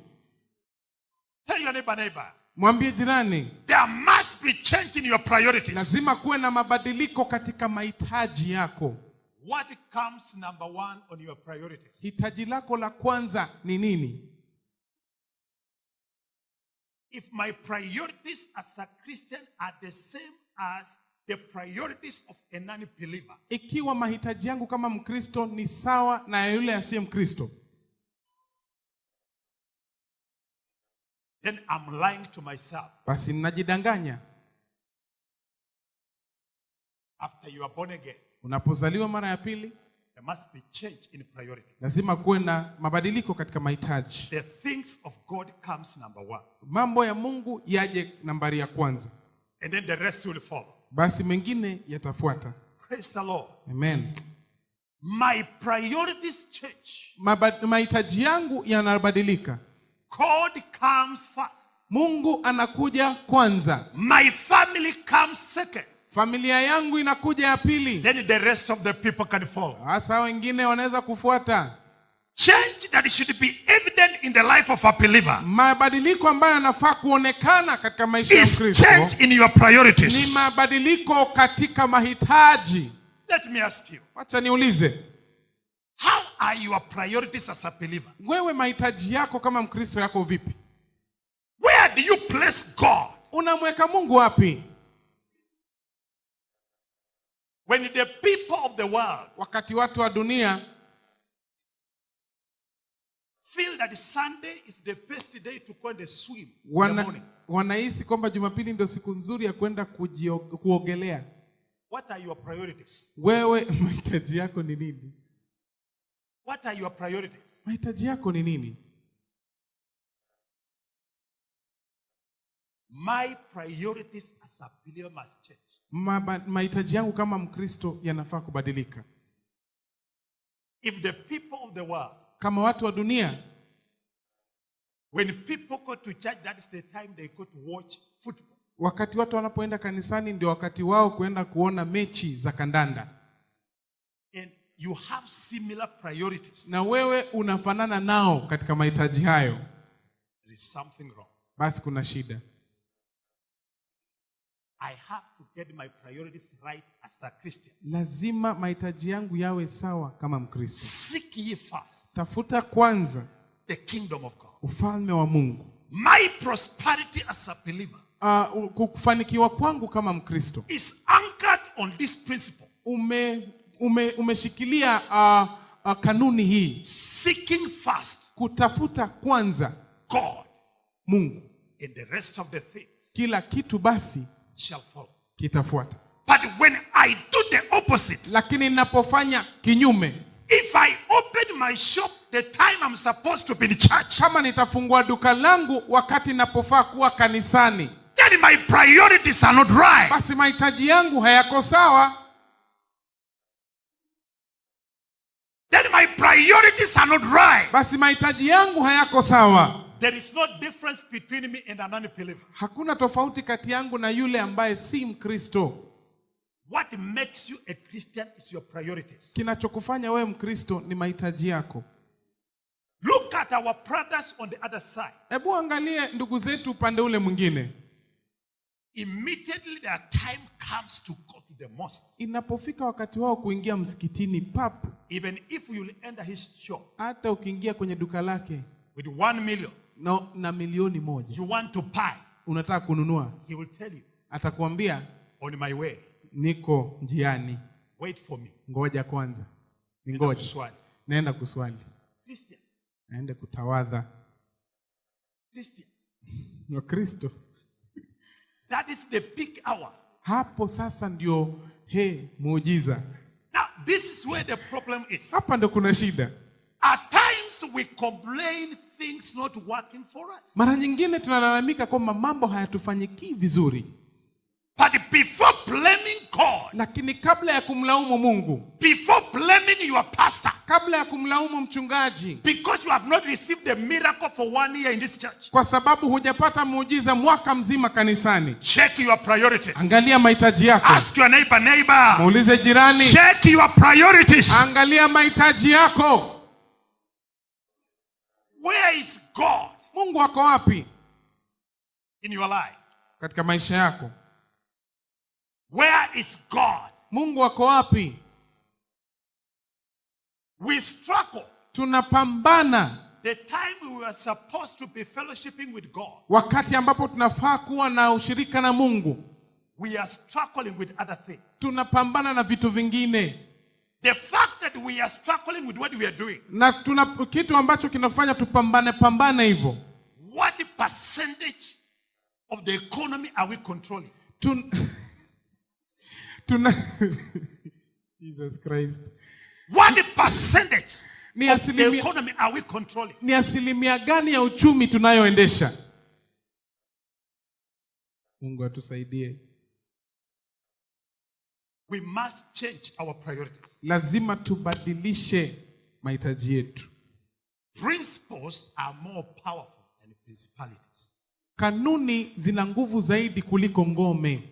Tell your neighbor, Mwambie jirani, there must be change in your priorities. lazima kuwe na mabadiliko katika mahitaji yako. What comes number one on your priorities? Hitaji lako la kwanza ni nini? If my priorities as a Christian are the same as the priorities of a non-believer, Ikiwa mahitaji yangu kama Mkristo ni sawa na yule asiye Mkristo, then I'm lying to myself. basi ninajidanganya. After you are born again, Unapozaliwa mara ya pili, there must be change in priorities. lazima kuwe na mabadiliko katika mahitaji. The things of God comes number 1. Mambo ya Mungu yaje nambari ya kwanza, And then the rest will follow. basi mengine yatafuata. Praise the Lord. Amen. My priorities change. Mahitaji yangu yanabadilika. God comes first. Mungu anakuja kwanza. My family comes second. Familia yangu inakuja ya pili. Then the rest of the people can follow. Hasa wengine wanaweza kufuata. Change that should be evident in the life of a believer Mabadiliko ambayo yanafaa kuonekana katika maisha ya is Mkristo change in your priorities. ni mabadiliko katika mahitaji. Let me ask you, Wacha niulize, how are your priorities as a believer? wewe mahitaji yako kama Mkristo yako vipi? Where do you place God? Unamweka Mungu wapi? When the people of the world Wakati watu wa dunia feel that Sunday is the best day to go and swim in the morning, wanahisi kwamba Jumapili ndio siku nzuri ya kwenda kuogelea. what are your priorities? Wewe mahitaji yako ni nini? What are your priorities? Mahitaji yako ni nini? My priorities as a believer must change. Mahitaji yangu kama Mkristo yanafaa kubadilika. If the people of the world, Kama watu wa dunia, when people go to church, that is the time they go to watch football. wakati watu wanapoenda kanisani ndio wakati wao kuenda kuona mechi za kandanda. And you have similar priorities. Na wewe unafanana nao katika mahitaji hayo. There is something wrong. Basi kuna shida. I have to get my priorities right as a Christian. Lazima mahitaji yangu yawe sawa kama Mkristo. Seek ye first Tafuta kwanza the kingdom of God. ufalme wa Mungu. My prosperity as a believer Kufanikiwa kwangu kama Mkristo is anchored on this principle. Umeshikilia kanuni hii. Seeking first Kutafuta kwanza God, Mungu, and the rest of the things kila kitu basi shall follow. kitafuata. But when I do the opposite, Lakini ninapofanya kinyume, if I open my shop the time I'm supposed to be in church, kama nitafungua duka langu wakati ninapofaa kuwa kanisani, then my priorities are not right. basi mahitaji yangu hayako sawa. Then my priorities are not right. Basi mahitaji yangu hayako sawa. There is no difference between me and a non-believer. Hakuna tofauti kati yangu na yule ambaye si Mkristo. What makes you a Christian is your priorities. Kinachokufanya wewe Mkristo ni mahitaji yako. Look at our brothers on the other side. Hebu angalie ndugu zetu upande ule mwingine. Immediately their time comes to go to the mosque. Inapofika wakati wao kuingia msikitini, pap, Even if you will enter his shop hata ukiingia kwenye duka lake with 1 million, na milioni moja you want to buy, unataka kununua, he will tell you, atakwambia on my way, niko njiani, wait for me. ngoja kwanza, Enda ningoje, kuswali. naenda kuswali, Christians, naenda kutawadha. Christians, Wakristo, that is the peak hour. hapo sasa ndio muujiza. Now, this is where the problem is. Hapa ndio kuna shida. At times we complain things not working for us. Mara nyingine tunalalamika kwamba mambo hayatufanyiki vizuri. But before blaming God, Lakini kabla ya kumlaumu Mungu, before blaming your pastor, kabla ya kumlaumu mchungaji, because you have not received the miracle for 1 year in this church, kwa sababu hujapata muujiza mwaka mzima kanisani, check your priorities. angalia mahitaji yako. Ask your neighbor, Muulize jirani, check your priorities. angalia mahitaji yako. Where is God Mungu ako wapi in your life? katika maisha yako? Where is God? Mungu ako wapi? We struggle. Tunapambana The time we were supposed to be fellowshipping with God, wakati ambapo tunafaa kuwa na ushirika na Mungu, we are struggling with other things. tunapambana na vitu vingine. The fact that we are struggling with what we are doing, Na tuna kitu ambacho kinafanya tupambane hivyo. what percentage of the economy are we controlling? Jesus Christ. What percentage Ni of the asilimia, economy are we controlling? ni asilimia gani ya uchumi tunayoendesha? Mungu atusaidie. We must change our priorities. Lazima tubadilishe mahitaji yetu. Principles are more powerful than principalities. Kanuni zina nguvu zaidi kuliko ngome.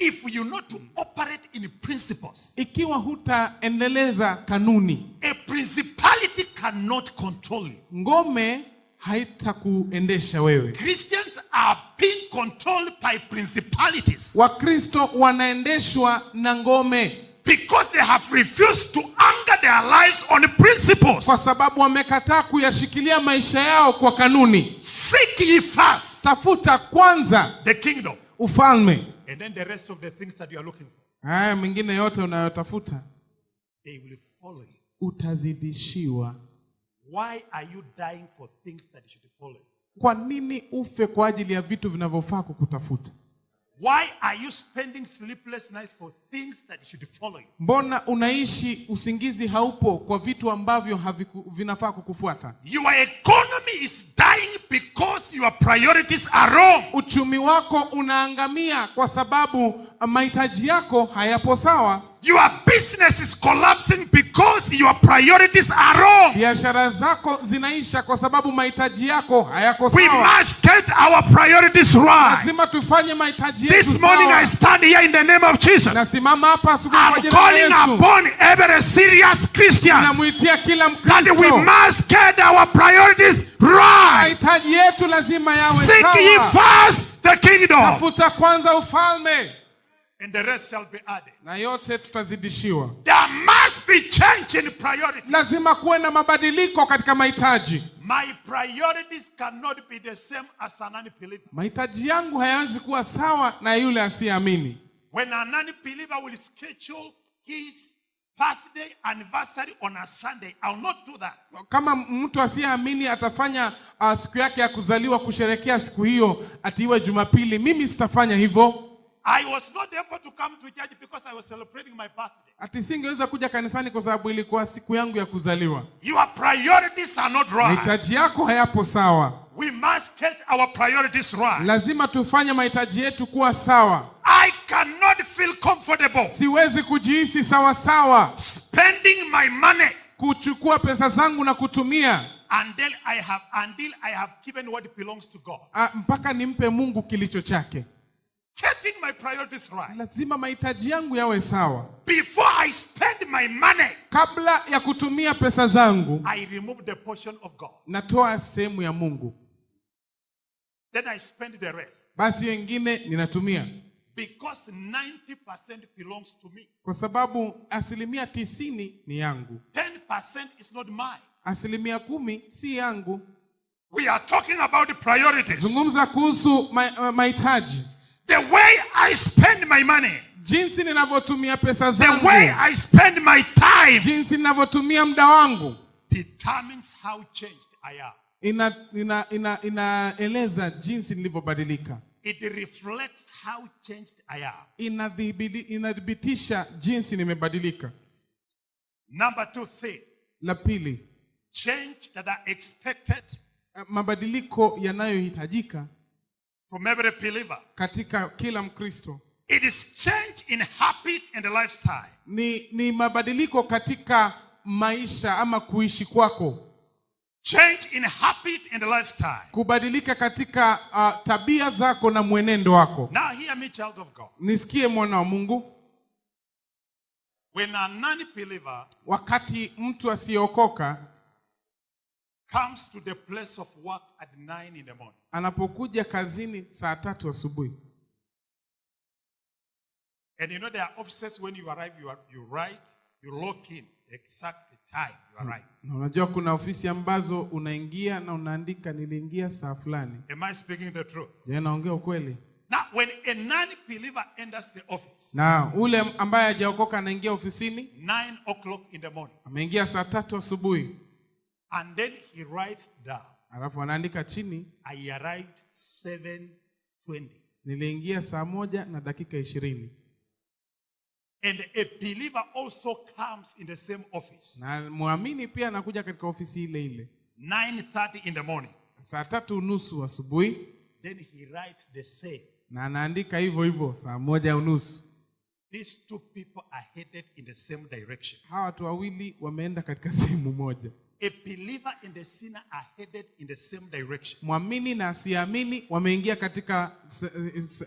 If you know to operate in principles, Ikiwa hutaendeleza kanuni, a principality cannot control you. ngome haitakuendesha wewe. Christians are being controlled by principalities Wakristo wanaendeshwa na ngome because they have refused to anchor their lives on principles. kwa sababu wamekataa kuyashikilia maisha yao kwa kanuni. Seek ye first Tafuta kwanza the kingdom, ufalme, and then the rest of the things that you are looking for, haya mengine yote unayotafuta they will follow you. utazidishiwa. Why are you dying for things that should follow you? Kwa nini ufe kwa ajili ya vitu vinavyofaa kukutafuta? Why are you spending sleepless nights for things that should follow you? Mbona unaishi usingizi haupo kwa vitu ambavyo vinafaa kukufuata? Your economy is dying because your priorities are wrong. Uchumi wako unaangamia kwa sababu mahitaji yako hayapo sawa. Your business is collapsing because your priorities are wrong. Biashara zako zinaisha kwa sababu mahitaji yako hayako We sawa. must get our priorities right. Lazima tufanye mahitaji yetu This morning I sawa. stand here in the name of Jesus. Nasimama hapa asubuhi kwa I'm jina la calling Yesu. upon every serious Christian Namuitia kila that we Mkristo. must get our priorities right. Mahitaji yetu lazima yawe Seek ye sawa. first the kingdom, Tafuta kwanza ufalme and the rest shall be added. na yote tutazidishiwa. There must be change in priority. Lazima kuwe na mabadiliko katika mahitaji. My priorities cannot be the same as an unbeliever. Mahitaji yangu hayawezi kuwa sawa na yule asiyeamini. When an unbeliever will schedule his birthday anniversary on a Sunday, I will not do that. Kama mtu asiyeamini atafanya siku yake ya kuzaliwa kusherekea siku hiyo atiwe Jumapili, mimi sitafanya hivyo. I was not able to come to church because I was celebrating my birthday. Ati singeweza kuja kanisani kwa sababu ilikuwa siku yangu ya kuzaliwa. Your priorities are not right. Mahitaji yako hayapo sawa. We must get our priorities right. Lazima tufanye mahitaji yetu kuwa sawa. I cannot feel comfortable Siwezi kujihisi sawa sawa spending my money kuchukua pesa zangu na kutumia until I have given what belongs to God. mpaka nimpe Mungu kilicho chake. Getting my priorities right. Lazima mahitaji yangu yawe sawa. Before I spend my money, Kabla ya kutumia pesa zangu, I remove the portion of God. natoa sehemu ya Mungu. Then I spend the rest. Basi wengine ninatumia. Because 90% belongs to me. Kwa sababu 90% ni yangu. 10% is not mine. 10% si yangu. We are talking about the priorities. Zungumza kuhusu mahitaji. The way I spend my money, Jinsi ninavyotumia pesa the zangu, way I spend my time, jinsi ninavyotumia muda wangu, determines how changed I am. inaeleza jinsi nilivyobadilika. It reflects how changed I am. Inadhibitisha jinsi nimebadilika. Number 2 thing, La pili, change that are expected mabadiliko yanayohitajika from every believer. katika kila Mkristo It is change in habit and lifestyle. ni mabadiliko katika maisha ama kuishi kwako. Change in habit and lifestyle. Kubadilika katika tabia zako na mwenendo wako. Now hear me, child of God. Nisikie mwana wa Mungu. When a non-believer Wakati mtu asiyeokoka comes to the place of work at 9 in the morning, anapokuja kazini saa 3 asubuhi. and you know there are offices when you arrive, you write, you lock in exact time you arrive. Na unajua kuna ofisi ambazo unaingia na unaandika niliingia saa fulani. Am I speaking the truth? Je, naongea ukweli? Now, when a non-believer enters the office, Na ule ambaye hajaokoka anaingia ofisini, 9 o'clock in the morning, ameingia saa 3 asubuhi. and then he writes down Alafu anaandika chini, I arrived 7:20. niliingia 1:20. And a believer also comes in the same office. Na muamini pia anakuja katika ofisi ile ile 9:30 in the morning. 3:30 asubuhi. Then he writes the same. Na anaandika hivyo hivyo 1:30. These two people are headed in the same direction. Hawa watu wawili wameenda katika sehemu moja. A believer and a sinner are headed in the same direction. Mwamini na asiamini wameingia katika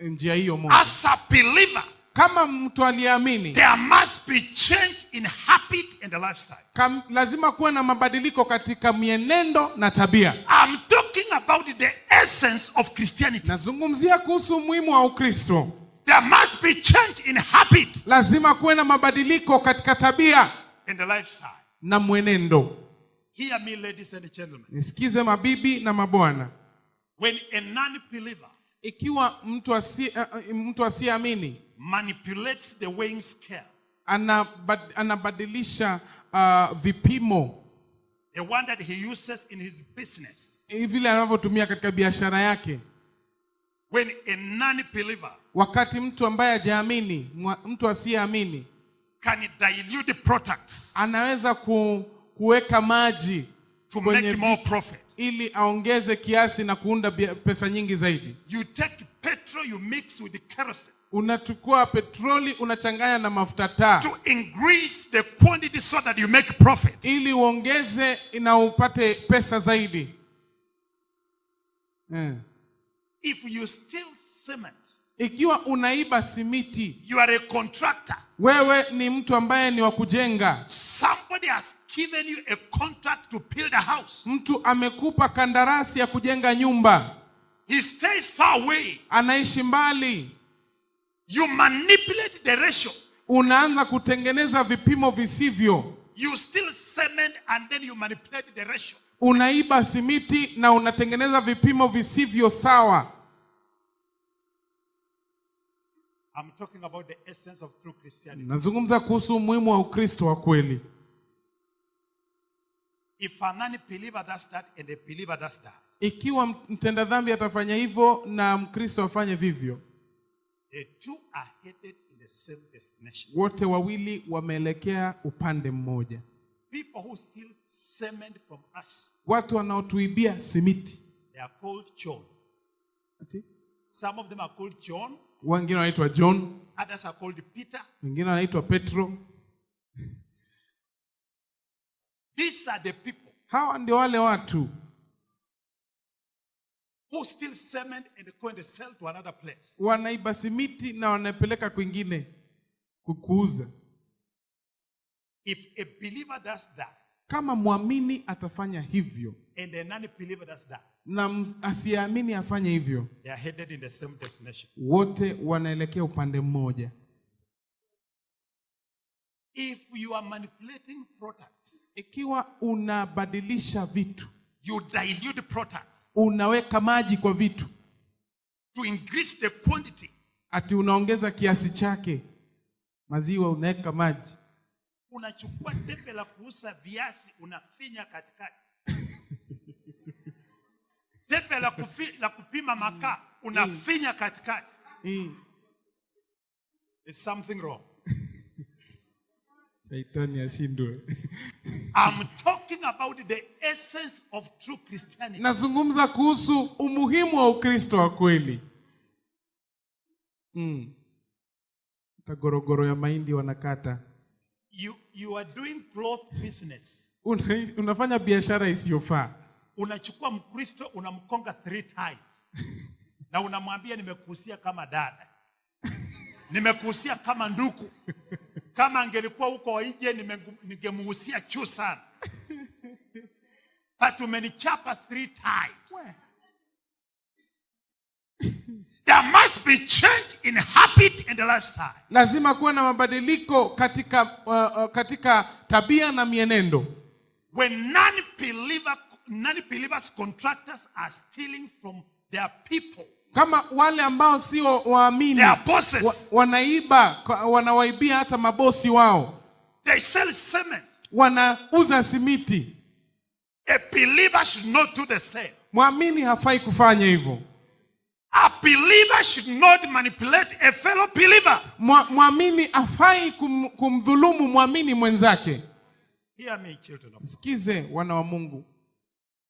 njia hiyo moja. As a believer, kama mtu aliamini, there must be change in habit and lifestyle. Lazima kuwe na mabadiliko katika mienendo na tabia. I'm talking about the essence of Christianity. Nazungumzia kuhusu umuhimu wa Ukristo. There must be change in habit. Lazima kuwe na mabadiliko katika tabia and the lifestyle. Na mwenendo. Hear me, ladies and gentlemen. Nisikize mabibi na mabwana. When a non-believer, ikiwa mtu asiamini, manipulates the weighing scale, anabadilisha vipimo, the one that he uses in his business, vile anavyotumia katika biashara yake. When a non-believer, wakati mtu ambaye hajaamini, mtu asiyeamini, can dilute the products, anaweza kuweka maji to make more profit, ili aongeze kiasi na kuunda pesa nyingi zaidi. You take petrol, you mix with the kerosene. Unachukua petroli unachanganya na mafuta taa, to increase the quantity so that you make profit, ili uongeze na upate pesa zaidi. If you steal cement, ikiwa unaiba simiti, you are a contractor. Wewe ni mtu ambaye ni wa kujenga. Somebody has given you a contract to build a house. Mtu amekupa kandarasi ya kujenga nyumba. He stays far away. Anaishi mbali. You manipulate the ratio. Unaanza kutengeneza vipimo visivyo. You steal cement and then you manipulate the ratio. Unaiba simiti na unatengeneza vipimo visivyo sawa. I'm talking about the essence of true Christianity. Nazungumza kuhusu umuhimu wa Ukristo wa kweli. If a non-believer does that and a believer does that, ikiwa mtenda dhambi atafanya hivyo na Mkristo afanye vivyo, the two are headed in the same destination. Wote wawili wameelekea upande mmoja. People who steal cement from us, watu wanaotuibia simiti, they are called John. Some of them are called John. Wengine wanaitwa John. Others are called Peter. Wengine wanaitwa Petro. These are the people. Hawa ndio wale watu who steal cement and go and sell to another place. Wanaiba simiti na wanapeleka kwingine kukuuza. If a believer does that, kama muamini atafanya hivyo, and a non-believer does that, na asiamini afanye hivyo, they are headed in the same destination. Wote wanaelekea upande mmoja. If you are manipulating products, ikiwa unabadilisha vitu, you dilute products, unaweka maji kwa vitu to increase the quantity, ati unaongeza kiasi chake, maziwa unaweka maji. Unachukua tepe la kuuza viazi unafinya katikati. Tepe la kupima makaa unafinya katikati. There's something wrong. Shaitani ashindwe. I'm talking about the essence of true Christianity. Nazungumza kuhusu umuhimu wa Ukristo wa kweli. Gorogoro ya mahindi wanakata. You are doing cloth business. Unafanya biashara isiyofaa. Unachukua Mkristo unamkonga 3 times. Na unamwambia nimekuhusia kama dada. Nimekuhusia kama nduku. Kama angelikuwa huko nje ningemuhusia juu sana. But umenichapa 3 times. There must be change in habit and lifestyle. Lazima kuwe na mabadiliko katika tabia na mienendo. When non-believers contractors are stealing from their people, kama wale ambao sio waamini, their bosses, wanawaibia hata mabosi wao. They sell cement. Wanauza simiti. A believer should not do the same. Mwamini hafai kufanya hivyo. A believer should not manipulate a fellow believer. Mwamini hafai kumdhulumu mwamini mwenzake. Hear me, children of God. Sikize wana wa Mungu.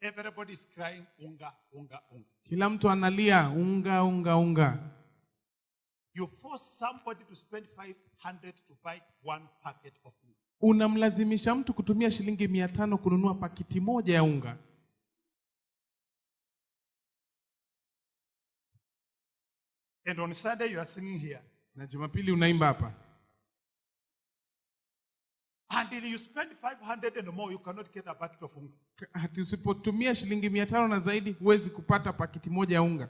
Everybody is crying unga, unga, unga. Kila mtu analia unga, unga, unga. You force somebody to spend 500 to buy one packet of unga. Unamlazimisha mtu kutumia shilingi 500 kununua pakiti moja ya unga. And on Sunday you are singing here. Na Jumapili unaimba hapa. Until you spend 500 and more, you cannot get a bucket of unga. Hati usipotumia shilingi 500 na zaidi huwezi kupata pakiti moja ya unga.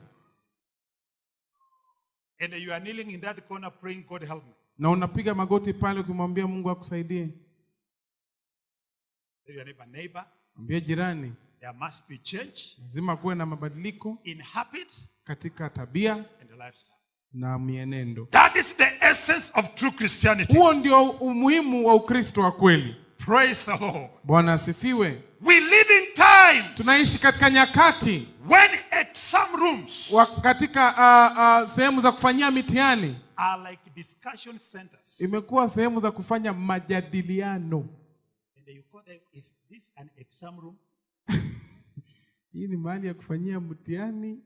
And you are kneeling in that corner praying, God help me. Na unapiga magoti pale ukimwambia Mungu akusaidie. Tell your neighbor, Mwambie jirani, there must be change lazima kuwe na mabadiliko in habit katika tabia and lifestyle. na mienendo. That is the essence of true Christianity. Huo ndio umuhimu wa Ukristo wa kweli. Praise the Lord. Bwana asifiwe. We live in times Tunaishi katika nyakati when exam rooms katika sehemu za kufanyia mitihani are like discussion centers. imekuwa sehemu za kufanya majadiliano. And you call them, is this an exam room? Hii ni mahali ya kufanyia mtihani.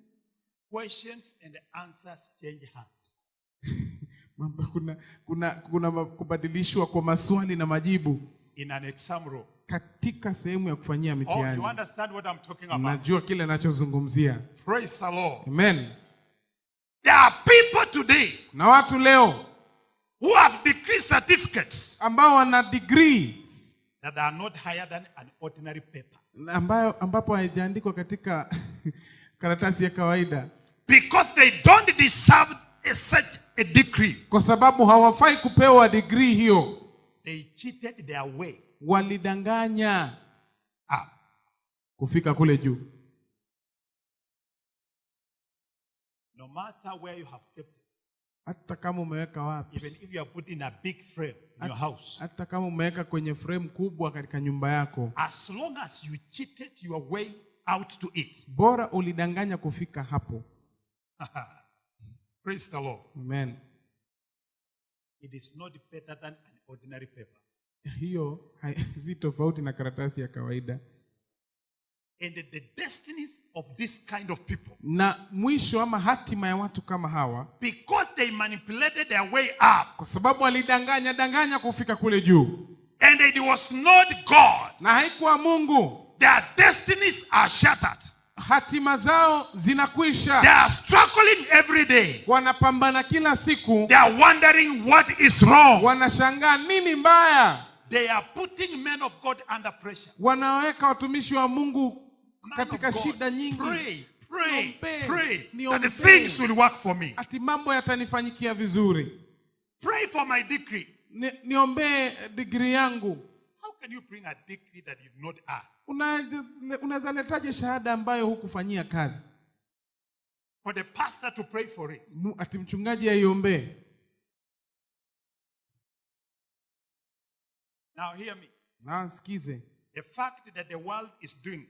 Questions and answers change hands. kuna kubadilishwa kwa maswali na majibu In an exam room. katika sehemu ya kufanyia Oh, mitihani. you understand what I'm talking about? Najua kile ninachozungumzia. Praise the Lord. Amen. There are people today Na watu leo who have degree certificates ambao wana degree that are not higher than an ordinary paper. ambapo haijaandikwa katika karatasi ya kawaida. Because they don't deserve such a degree. Kwa sababu hawafai kupewa degree hiyo. They cheated their way Walidanganya up. kufika kule juu. No matter where you have kept it, Hata kama umeweka wapi. even if you are put in a big frame in your house, Hata kama umeweka kwenye frame kubwa katika nyumba yako. as long as you cheated your way out to it. Bora ulidanganya kufika hapo. Praise the Lord. Amen. It is not better than an ordinary paper. Hiyo si tofauti na karatasi ya kawaida. And the destinies of this kind of people, Na mwisho ama hatima ya watu kama hawa, because they manipulated their way up, kwa sababu walidanganya kufika kule juu, and it was not God, na haikuwa Mungu, their destinies are shattered. hatima zao zinakwisha. They are struggling every day. Wanapambana kila siku, They are wondering what is wrong. wanashangaa nini mbaya. They are putting men of God under pressure. Wanaweka watumishi wa Mungu Man katika of God, shida nyingi. pray, Niombe, that niombe. the things will work for me. Ati mambo yatanifanyikia vizuri. Pray for my degree. Niombee degree yangu. How can you bring a degree that you did not earn? Unaweza letaje shahada ambayo hukufanyia kazi? For the pastor to pray for it. Ati mchungaji aiombee. Now hear me. Na sikize. The fact that the world is doing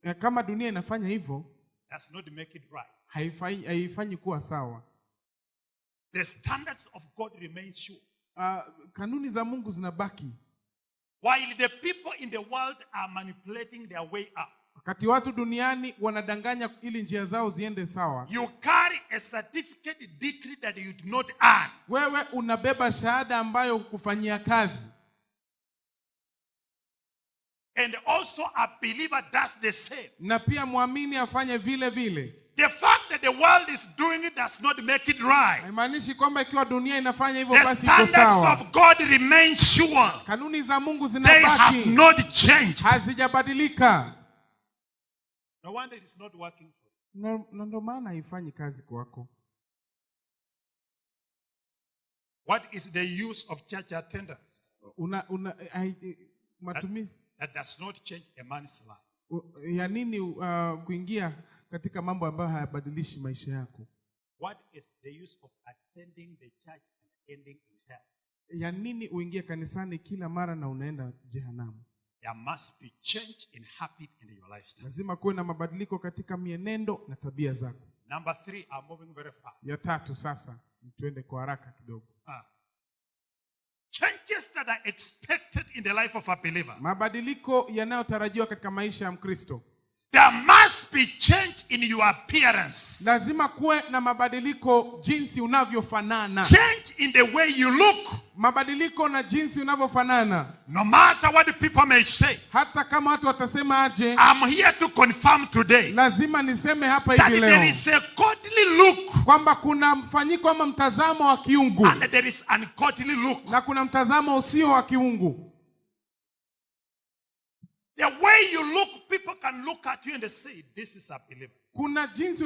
it Kama dunia inafanya hivyo, does not make it right. haifanyi kuwa sawa. The standards of God remain sure. Kanuni za Mungu zinabaki. While the people in the world are manipulating their way up, Wakati watu duniani wanadanganya ili njia zao ziende sawa, you carry a certificate degree that you did not earn. wewe unabeba shahada ambayo hukufanyia kazi. And also a believer does the same. Na pia muamini afanye vile vile. The fact that the world is doing it does not make it right. Haimaanishi kwamba ikiwa dunia inafanya hivyo The basi iko standards sawa. of God remain sure. Kanuni za Mungu They have zinabaki, not changed. hazijabadilika. No wonder it is not working for you. Na ndio maana haifanyi kazi kwako. What is the use of church attendance? Matumizi That does not change a man's life. ya nini kuingia katika mambo ambayo hayabadilishi maisha yako? What is the use of attending the church and ending in hell? Ya nini uingie kanisani kila mara na unaenda jehanamu? There must be change in habit in your lifestyle. Lazima kuwe na mabadiliko katika mienendo na tabia zako. Number 3, I'm moving very fast. Ya 3 sasa, tuende kwa haraka kidogo. Changes that are expected in the life of a believer. Mabadiliko yanayotarajiwa katika maisha ya Mkristo. There must be change in your appearance. Lazima kuwe na mabadiliko jinsi unavyofanana. Change in the way you look. Mabadiliko na jinsi unavyofanana. No matter what the people may say. Hata kama watu watasema aje. I'm here to confirm today. Lazima niseme hapa that hivi leo. There is a godly look. Kwamba kuna mfanyiko ama mtazamo wa kiungu. And there is ungodly look. Na kuna mtazamo usio wa kiungu. The way you look, people can look at you and they say, this is a believer. Kuna jinsi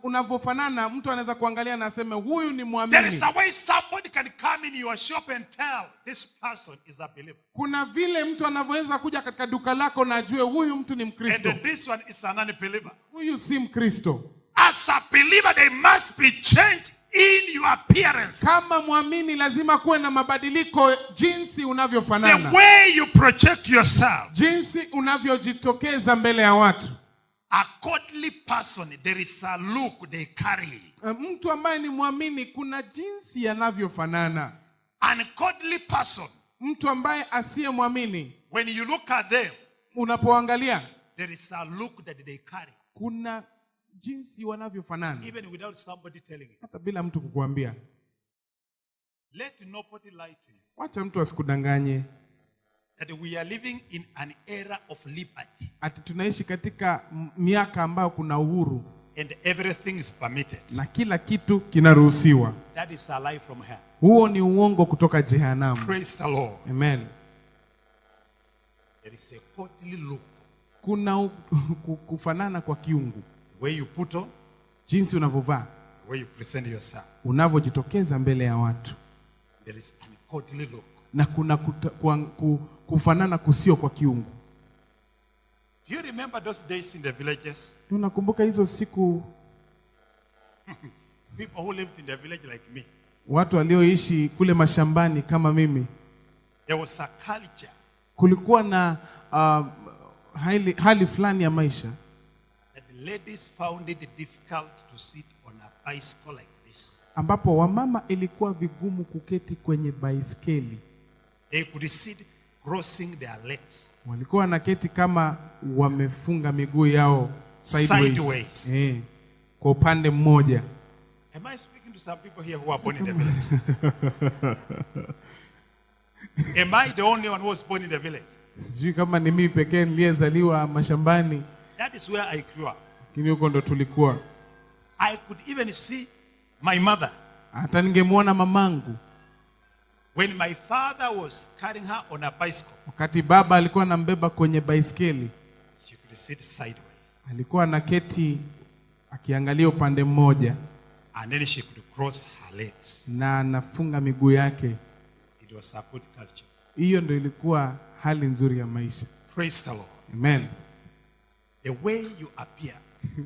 unavyofanana, mtu anaweza kuangalia na aseme huyu ni muamini. There is a way somebody can come in your shop and tell this person is a believer. Kuna vile mtu anavyoweza kuja katika duka lako na ajue huyu mtu ni Mkristo. And this one is an unbeliever. Huyu si Mkristo. As a believer, there must be change in your appearance. Kama muamini lazima kuwe na mabadiliko jinsi unavyofanana. The way you project yourself. Jinsi unavyojitokeza mbele ya watu. A godly person, there is a look they carry. Mtu ambaye ni muamini kuna jinsi anavyofanana. An godly person. Mtu ambaye asiye muamini. When you look at them. Unapoangalia. There is a look that they carry. Kuna jinsi wanavyofanana. Even without somebody telling you. Hata bila mtu kukuambia. Let nobody lie to you. Wacha mtu asikudanganye. That we are living in an era of liberty. Ati tunaishi katika miaka ambayo kuna uhuru. And everything is permitted. Na kila kitu kinaruhusiwa. That is a lie from hell. Huo ni uongo kutoka jehanamu. Praise the Lord. Amen. There is a godly look. Kuna kufanana kwa kiungu. The way you put on. Jinsi unavyovaa. The way you present yourself. Unavyojitokeza mbele ya watu. There is a godly look. Na kuna kufanana kusio kwa kiungu. Do you remember those days in the villages? Unakumbuka hizo siku? People who lived in the village like me. Watu walioishi kule mashambani kama mimi. There was a culture. Kulikuwa na hali fulani ya maisha. That the ladies found it difficult to sit on a bicycle like this. Ambapo wamama ilikuwa vigumu kuketi kwenye baiskeli. They could sit crossing their legs. Walikuwa wanaketi kama wamefunga miguu yao sideways. Kwa upande mmoja. Am I speaking to some people here who are born in the village? Am I the only one who was born in the village? Sijui kama ni mimi pekee niliyezaliwa mashambani. That is where I grew up. Lakini huko ndo tulikuwa. I could even see my mother. Hata ningemwona mamangu. When my father was carrying her on a bicycle. Wakati baba alikuwa anambeba kwenye baiskeli. She could sit sideways. Alikuwa anaketi akiangalia upande mmoja. And then she could cross her legs. Na anafunga miguu yake. It was a good culture. Hiyo ndio ilikuwa hali nzuri ya maisha. Praise the Lord. Amen. The way you appear.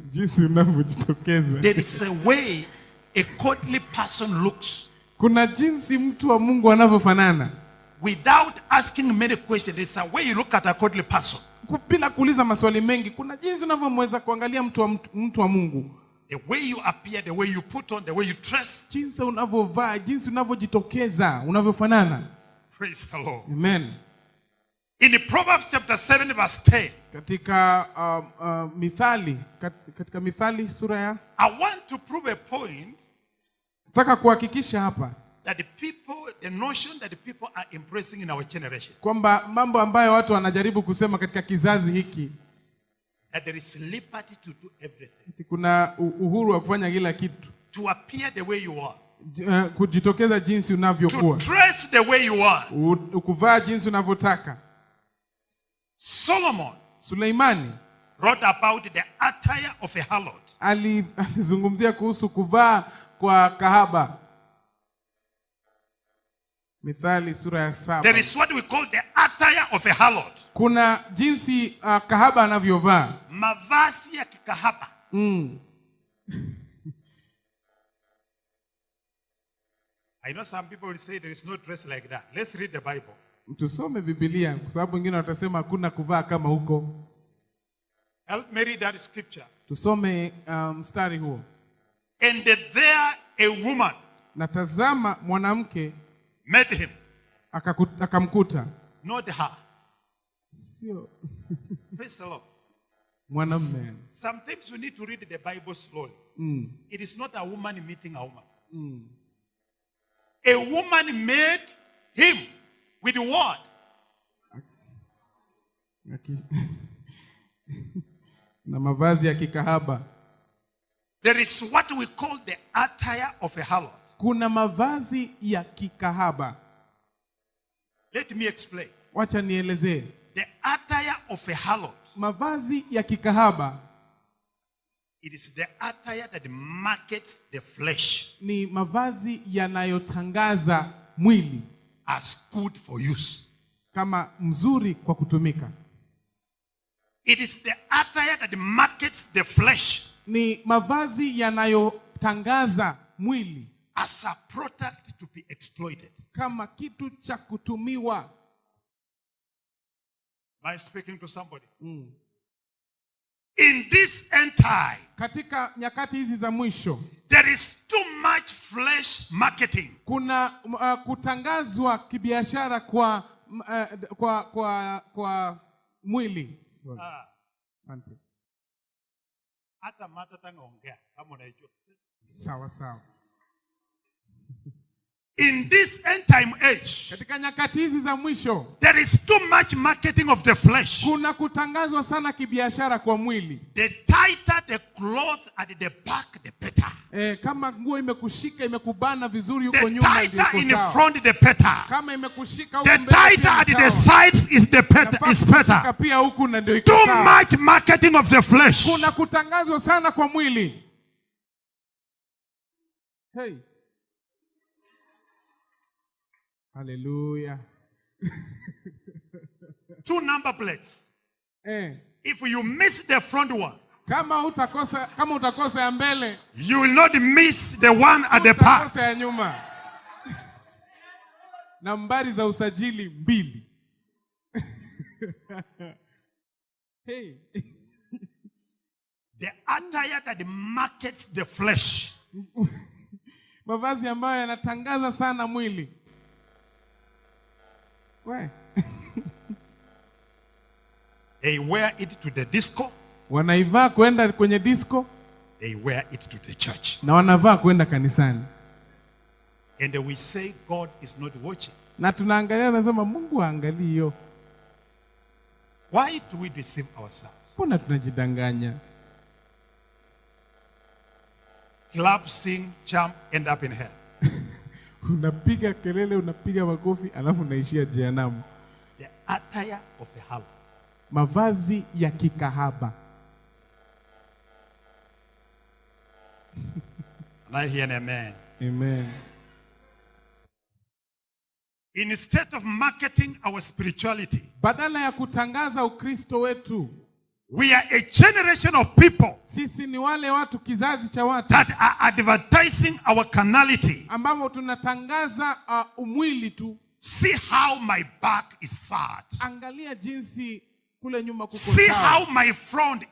Jinsi unavyojitokeza. There is a way a godly person looks. Kuna jinsi mtu wa Mungu anavyofanana. Without asking many questions, there's a way you look at a godly person. Bila kuuliza maswali mengi, kuna jinsi unavyomweza kuangalia mtu wa Mungu. The way you appear, the way you put on, the way you dress. Jinsi unavyovaa, jinsi unavyojitokeza, unavyofanana. Praise the Lord. Amen. In Proverbs chapter 7 verse 10. Katika katika Mithali sura ya. I want to prove a point. Nataka kuhakikisha hapa. That the notion that the people are embracing in our generation. Kwamba mambo ambayo watu wanajaribu kusema katika kizazi hiki. That there is liberty to do everything. Kuna uhuru wa kufanya kila kitu. To appear the way you are. Kujitokeza jinsi unavyokuwa. To dress the way you are. Kuvaa jinsi unavyotaka. Solomon. Suleimani. Wrote about the attire of a harlot. Alizungumzia kuhusu kuvaa kwa kahaba. Mithali sura ya 7. There is what we call the attire of a harlot. Kuna jinsi kahaba anavyovaa. Mavazi ya kikahaba. I know some people will say there is no dress like that. Let's read the Bible. Tusome Biblia kwa sababu wengine watasema hakuna kuvaa kama huko. Help me read that scripture. Tusome mstari huo. And there a woman Na tazama mwanamke met him. Akamkuta. Not her. Sio. Praise the Lord. Mwanamume. Sometimes we need to read the Bible slowly. It is not a woman meeting a woman. A woman met him with what? Na mavazi ya kikahaba. There is what we call the attire of a harlot. Kuna mavazi ya kikahaba. Let me explain. Wacha nielezee. The attire of a harlot. Mavazi ya kikahaba. It is the attire that markets the flesh. Ni mavazi yanayotangaza mwili As good for use. Kama mzuri kwa kutumika. It is the attire that markets the flesh. Ni mavazi yanayotangaza mwili As a product to be exploited. kama kitu cha kutumiwa. Am I speaking to somebody? In this end time, Katika nyakati hizi za mwisho, there is too much flesh marketing. kuna kutangazwa kibiashara kwa mwili. Asante. Hata matatanga ongea kama unajua. Sawa sawa. In this end time age, Katika nyakati hizi za mwisho, there is too much marketing of the flesh. kuna kutangazwa sana kibiashara kwa mwili. The tighter the cloth at the back, the better. Kama nguo imekushika imekubana vizuri The huko nyuma ndio tighter iko in sawa. front, the better. Kama imekushika huko The mbele tighter at pia the ni sawa. sides is the better. Is better. Pia huku na ndio iko Too sawa. much marketing of the flesh. Kuna kutangazwa sana kwa mwili. Hey. Hallelujah. 2 number plates. If you miss the front one, Kama utakosa ya mbele, you will not miss the one at the back. utakosa ya nyuma. Nambari za usajili 2. Hey. The attire that markets the flesh. Mavazi ambayo yanatangaza sana mwili. They wear it to the disco. Wanaivaa kwenda kwenye disco. They wear it to the church. Na wanavaa kwenda kanisani. And we say God is not watching. Na tunaangalia nasema Mungu haangalii hiyo. Why do we deceive ourselves? Mbona tunajidanganya? Clap, sing, jump, end up in hell. Unapiga kelele, unapiga makofi, alafu unaishia jehanamu. The attire of a harlot. Mavazi ya kikahaba. And I hear an amen. Amen. Instead of marketing our spirituality, Badala ya kutangaza Ukristo wetu, we are a generation of people sisi ni wale watu, kizazi cha watu that are advertising our carnality. ambao tunatangaza umwili tu. See how my back is fat. Angalia jinsi kule nyuma kuko See sawa. how my front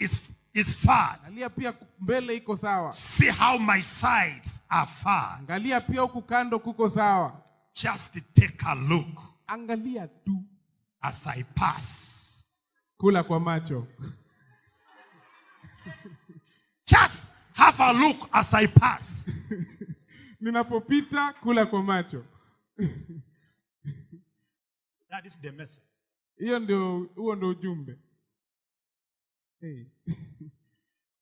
is fat. Angalia pia mbele iko sawa. See how my sides are fat. Angalia pia huku kando kuko sawa. Just take a look Angalia tu as I pass. kula kwa macho. Just have a look as I pass. Ninapopita kula kwa macho. That is the message. Huo ndio ujumbe. Hey.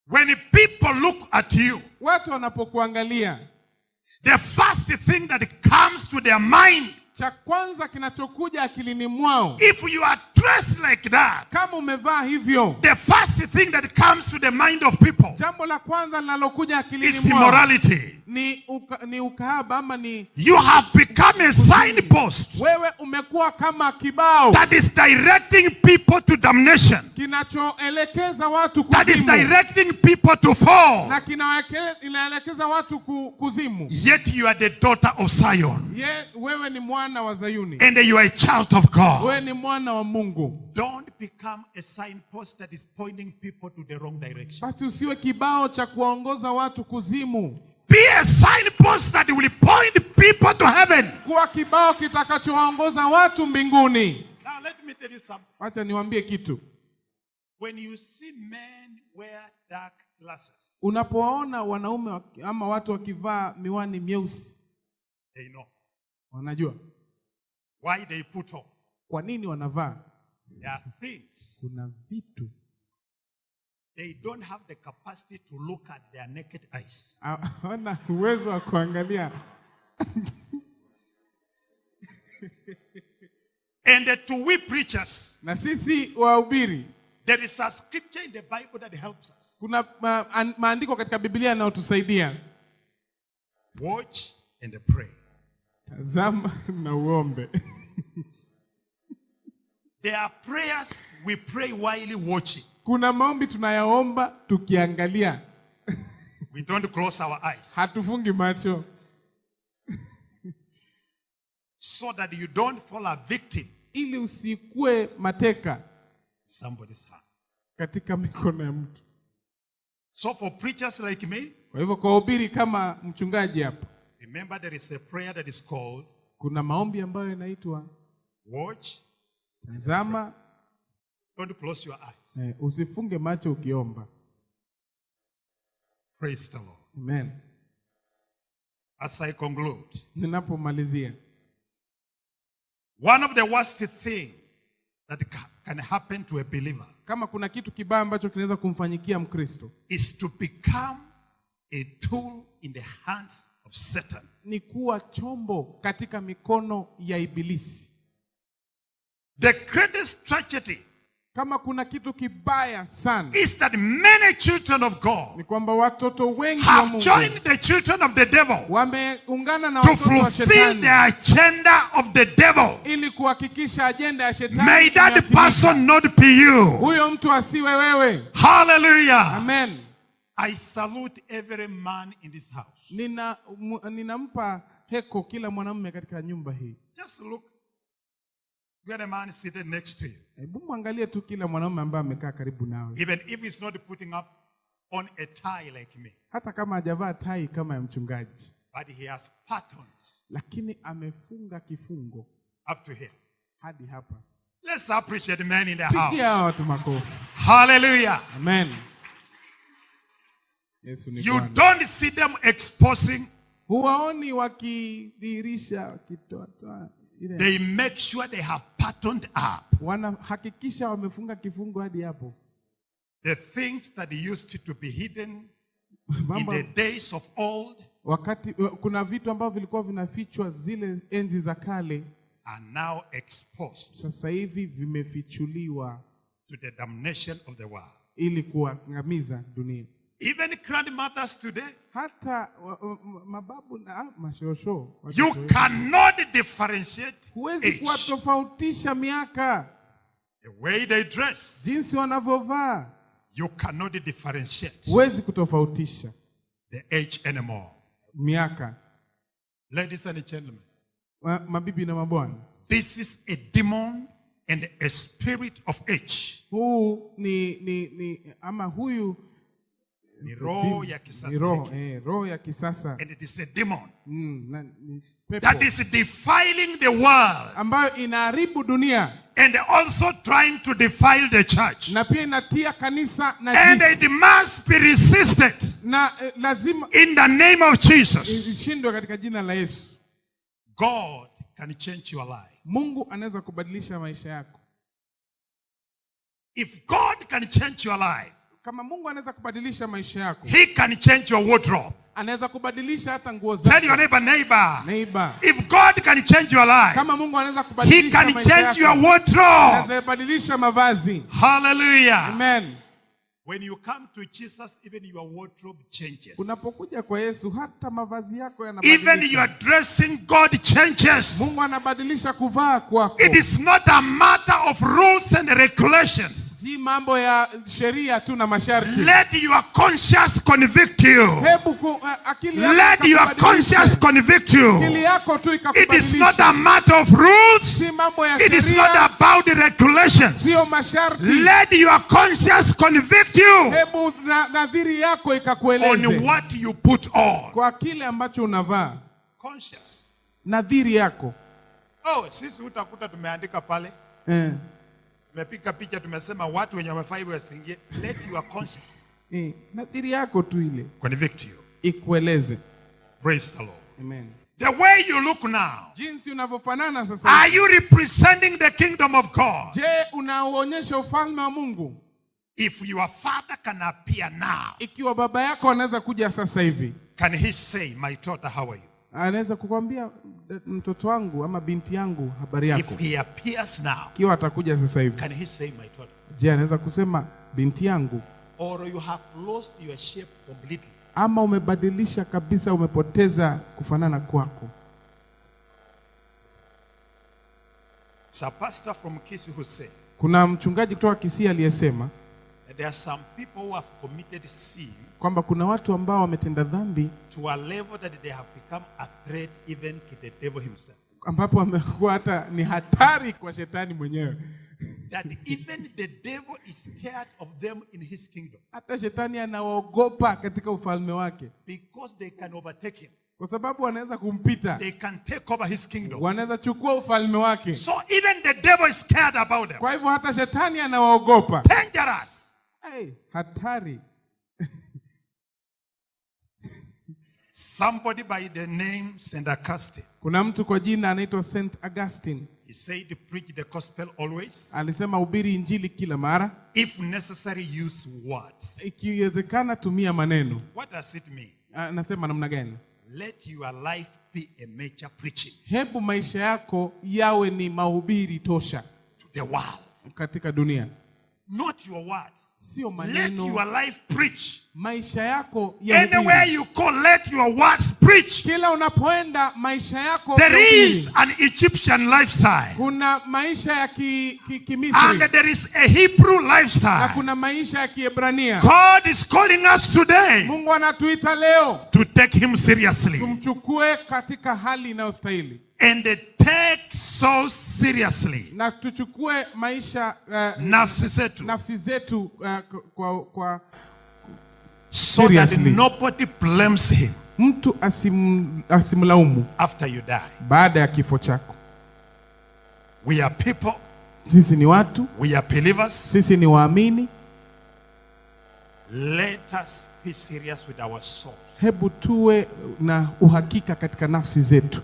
When people look at you, Watu wanapokuangalia, the first thing that comes to their mind, cha kwanza kinachokuja akilini mwao, if you are dressed like that, kama umevaa hivyo, the first thing that comes to the mind of people jambo la kwanza linalokuja akilini is mwao immorality. ni ukahaba ama ni You have become a signpost wewe umekuwa kama kibao that is directing people to damnation, kinachoelekeza watu that is kuzimu, directing people to fall. na kinaelekeza watu kuzimu. Yet you are the daughter of Zion, Wewe ni mwana wa Zayuni, and you are a child of God. wewe ni mwana wa Mungu. Don't become a signpost that is pointing people to the wrong direction. Basi usiwe kibao cha kuwaongoza watu kuzimu. Be a signpost that will point people to heaven. Kuwa kibao kitakachowaongoza watu mbinguni. Now let me tell you something. Acha niwaambie kitu. When you see men wear dark glasses, Unapoona wanaume ama watu wakivaa miwani myeusi, they know wanajua why they put on. kwa nini wanavaa. There are things Kuna vitu they don't have the capacity to look at their naked eyes. hawana uwezo wa kuangalia. And to we preachers, Na sisi wahubiri, there is a scripture in the Bible that helps us. kuna maandiko katika Biblia yanayotusaidia. Watch and pray. Tazama na uombe. There are prayers we pray while watching. Kuna maombi tunayaomba tukiangalia. We don't close our eyes. Hatufungi macho. So that you don't fall a victim Ili usikue mateka somebody's hand. katika mikono ya mtu. So for preachers like me, Kwa hivyo kwa wahubiri kama mchungaji hapa, remember there is a prayer that is called kuna maombi ambayo yanaitwa watch. tazama, Don't close your eyes. usifunge macho ukiomba. Praise the Lord. Amen. As I conclude, Ninapomalizia, one of the worst things that can happen to a believer kama kuna kitu kibaya ambacho kinaweza kumfanyikia Mkristo, is to become a tool in the hands of Satan. ni kuwa chombo katika mikono ya Ibilisi. The greatest tragedy Kama kuna kitu kibaya sana, is that many children of God ni kwamba watoto wengi wa have Mungu joined the children of the devil wameungana na to watoto wa fulfill shetani the agenda of the devil. ili kuhakikisha ajenda ya shetani May that inatimika. person not be you. Huyo mtu asiwe wewe. Hallelujah. Amen. I salute every man in this house. Ninampa heko kila mwanamume katika nyumba hii. Just look where a man seated next to you. Hebu muangalie tu kila mwanamume ambaye amekaa karibu nawe. Even if he's not putting up on a tie like me, Hata kama hajavaa tai kama ya mchungaji, but he has patterns lakini amefunga kifungo up to here. hadi hapa. Let's appreciate the men in the Pigia house. hao watu makofi. Hallelujah. Amen. Yesu ni You Bwana. don't see them exposing. Huwaoni wakidhihirisha wakitoa ile. They make sure they have patterned up Wanahakikisha wamefunga kifungo hadi hapo. the things that used to be hidden in Mambo, the days of old wakati kuna vitu ambavyo vilikuwa vinafichwa zile enzi za kale, are now exposed sasa hivi vimefichuliwa to the damnation of the world. ili kuangamiza dunia. Even grandmothers today, Hata mababu na mashosho, you cannot differentiate huwezi age. kuwatofautisha miaka, The way they dress, jinsi wanavyovaa, you cannot differentiate huwezi kutofautisha the age anymore. miaka. Ladies and gentlemen, Mabibi na mabwana, this is a demon and a spirit of age. huu ama huyu Ni roho ya kisasa. ni roho ya kisasa. And it is a demon Ni pepo that is defiling the world ambayo inaharibu dunia and also trying to defile the church. na pia inatia kanisa na And jinsi. it must be resisted Na lazima in the name of Jesus. ishindwe katika jina la Yesu. God can change your life. Mungu anaweza kubadilisha maisha yako. If God can change your life, Kama Mungu anaweza kubadilisha maisha yako, He can change your wardrobe. Anaweza kubadilisha hata nguo zako. Tell your neighbor, Neighbor, if God can change your life, kama Mungu anaweza He kubadilisha can maisha change your yako, wardrobe. anaweza badilisha mavazi. Hallelujah. Amen. When you come to Jesus, even your wardrobe changes. Unapokuja kwa Yesu hata mavazi yako Even yanabadilika. your dressing, God changes. Mungu anabadilisha kuvaa kwako. It is not a matter of rules and regulations. Si mambo ya sheria tu na masharti. Let your conscience convict you. Hebu akili yako Let your conscience convict you. akili yako tu It is ikakubadilisha. not a matter of rules. Si mambo ya It is not sheria, about the regulations. sio masharti. Let your conscience convict you Hebu nadhiri yako on ikakueleze what you put on. kwa kile ambacho unavaa. Conscious. Nadhiri yako. Oh, sisi utakuta tumeandika pale. Tumepiga picha tumesema watu wenye wamefaa hivyo wasingie. Let your conscience Nadhiri yako tu ile convict you. ikueleze. Praise the Lord. Amen. The way you look now, Jinsi unavyofanana sasa. are you representing the kingdom of God? Je, unaonyesha ufalme wa Mungu? If your father can appear now, Ikiwa baba yako anaweza kuja sasa hivi, can he say, my daughter, how are you? anaweza kukwambia mtoto wangu ama binti yangu, habari yako. If he appears now, Ikiwa atakuja sasa hivi, can he say, my daughter? je, anaweza kusema binti yangu? Or you have lost your shape completely? Ama umebadilisha kabisa, umepoteza kufanana kwako? It's a pastor from Kisii who said, Kuna mchungaji kutoka Kisii aliyesema that there are some people who have committed sin kwamba kuna watu ambao wametenda dhambi to a level that they have become a threat even to the devil himself. ambapo wamekuwa hata ni hatari kwa shetani mwenyewe. That even the devil is scared of them in his kingdom. Hata shetani anawaogopa katika ufalme wake, Because they can overtake him. kwa sababu wanaweza kumpita, They can take over his kingdom. wanaweza chukua ufalme wake. So even the devil is scared about them. Kwa hivyo hata shetani anawaogopa. Dangerous. Hey, hatari. Somebody by the name St. Augustine, Kuna mtu kwa jina anaitwa St. Augustine. he said, preach the gospel always. Alisema hubiri injili kila mara, If necessary, use words. ikiwezekana tumia maneno. What does it mean? Anasema namna gani? Let your life be a major preaching Hebu maisha yako yawe ni mahubiri tosha to the world. katika dunia, Not your words. sio Let maneno. your life preach. Maisha yako ya Anywhere you go, let your words preach. kila unapoenda maisha yako There yahubiri. is an Egyptian lifestyle. Kuna maisha ya And Kimisri there is a Hebrew na lifestyle. kuna maisha ya Kiebrania. God is calling us today Mungu anatuita leo to take him seriously. tumchukue katika hali inayostahili, And take so seriously na tuchukue maisha nafsi zetu, nafsi zetu kwa so that seriously. nobody blames him Mtu asimlaumu after you die. baada ya kifo chako. We are people, Sisi ni watu, we are believers. sisi ni waamini. Let us be serious with our soul. Hebu tuwe na uhakika katika nafsi zetu.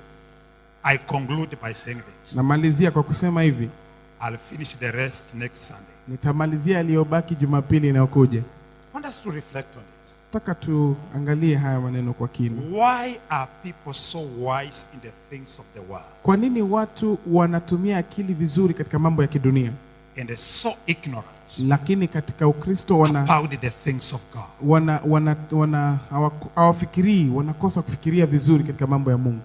I conclude by saying this. Namalizia kwa kusema hivi, I'll finish the rest next Sunday. nitamalizia yaliyobaki Jumapili inayokuja. I want us to reflect on this. Nataka tuangalie haya maneno kwa kina. Why are people so wise in the things of the world Kwa nini watu wanatumia akili vizuri katika mambo ya kidunia, and so ignorant lakini katika Ukristo about the things of God? hawafikirii, wanakosa kufikiria vizuri katika mambo ya Mungu.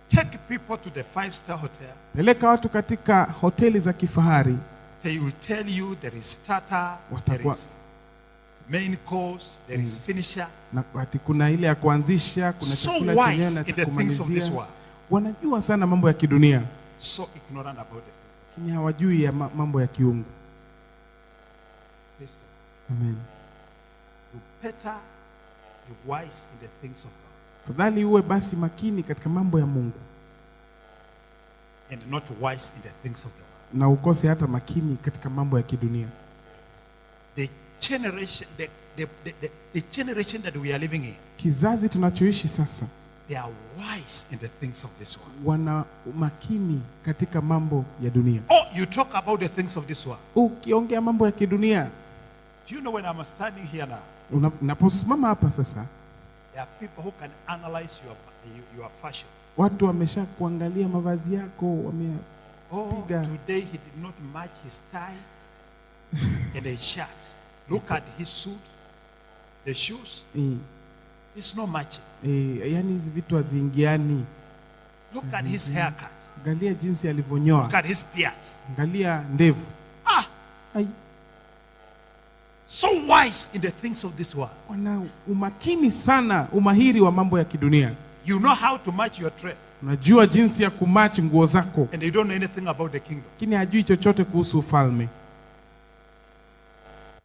Take people to the 5-star hotel. Peleka watu katika hoteli za kifahari, They will tell you there is starter, there is main course, there is finisher. na ati kuna ile ya kuanzisha, kuna So chakula wise chenyewe na in cha the things of this kumalizia. world. Wanajua sana mambo ya kidunia, So ignorant about the things. lakini hawajui ya mambo ya kiungu. Listen, Amen. you better be wise in the things of God Fadhali uwe basi makini katika mambo ya Mungu and not wise in the things of the world. na ukose hata makini katika mambo ya kidunia. The generation that we are living in, Kizazi tunachoishi sasa, they are wise in the things of this world. wana makini katika mambo ya dunia. Oh, you talk about the things of this world. Ukiongea mambo ya kidunia, Do you know when I'm standing here now, unaposimama hapa sasa, There are people who can analyze your fashion. Watu wamesha kuangalia mavazi yako, Oh, today he did not match his tie and his shirt. Look at his suit, the shoes. It's not matching. Yani hizi vitu haziingiani. Look at his haircut. Angalia jinsi alivyonyoa. Look at his beard. Angalia ndevu. Ai. So wise in the things of this world. Wana umakini sana, umahiri wa mambo ya kidunia. You know how to match your dress. Unajua jinsi ya kumatch nguo zako. And you don't know anything about the kingdom. Lakini hajui chochote kuhusu ufalme.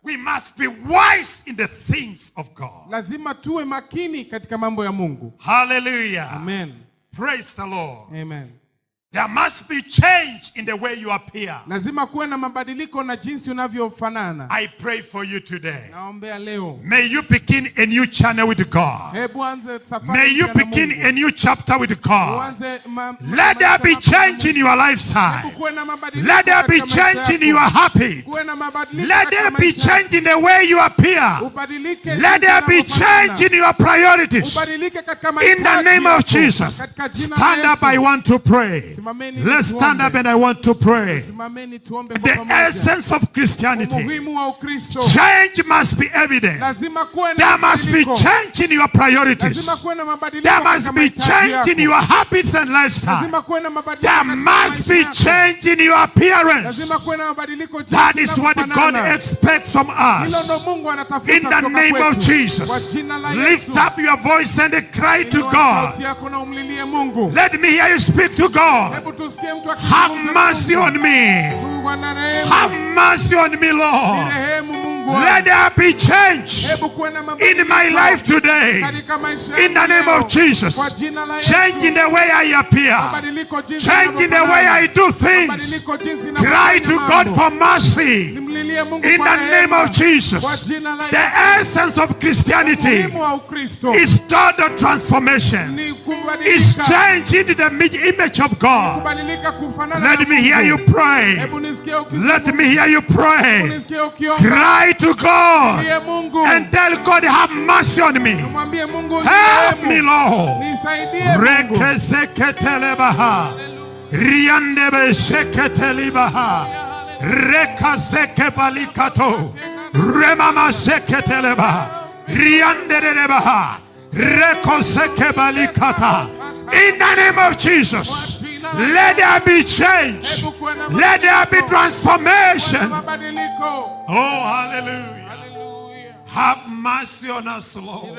We must be wise in the things of God. Lazima tuwe makini katika mambo ya Mungu. Hallelujah. Amen. Praise the Lord. Amen. There must be change in the way you appear. Lazima kuwe na mabadiliko na jinsi unavyofanana. I pray for you today. Naombea leo. May you begin a new channel with God. Hebu anze safari. May you begin a new chapter with God. Let there be change in your lifestyle. Let there be change in your happy. Let there be change in the way you appear. Let there be change in your priorities. In the name of Jesus. Stand up, I want to pray. Let's stand up and I want to pray. The essence of Christianity. Change must be evident. There must be change in your priorities. There must be change in your habits and lifestyle. There must be change in your appearance. That is what God expects from us. In the name of Jesus, lift up your voice and cry to God. Let me hear you speak to God. Have mercy on me. Have mercy on me, Lord. Let there be change in my life today. In the name of Jesus. Change in the way I appear. Change in the way I do things. Cry to God for mercy. In the name of Jesus. The essence of Christianity is total transformation. Is change into the image of God. Let me hear you pray. Let me hear you pray. Cry to God and tell God, have mercy on me. Help me, Lord. Rekeseketelebaha. Riandebe seketelibaha. Rekasekebalikato. Remama seketeleba. Riandelebaha. Rekosekebalikata. In the name of Jesus, let there be change. Let there be transformation. Oh, hallelujah. Have mercy on us, Lord.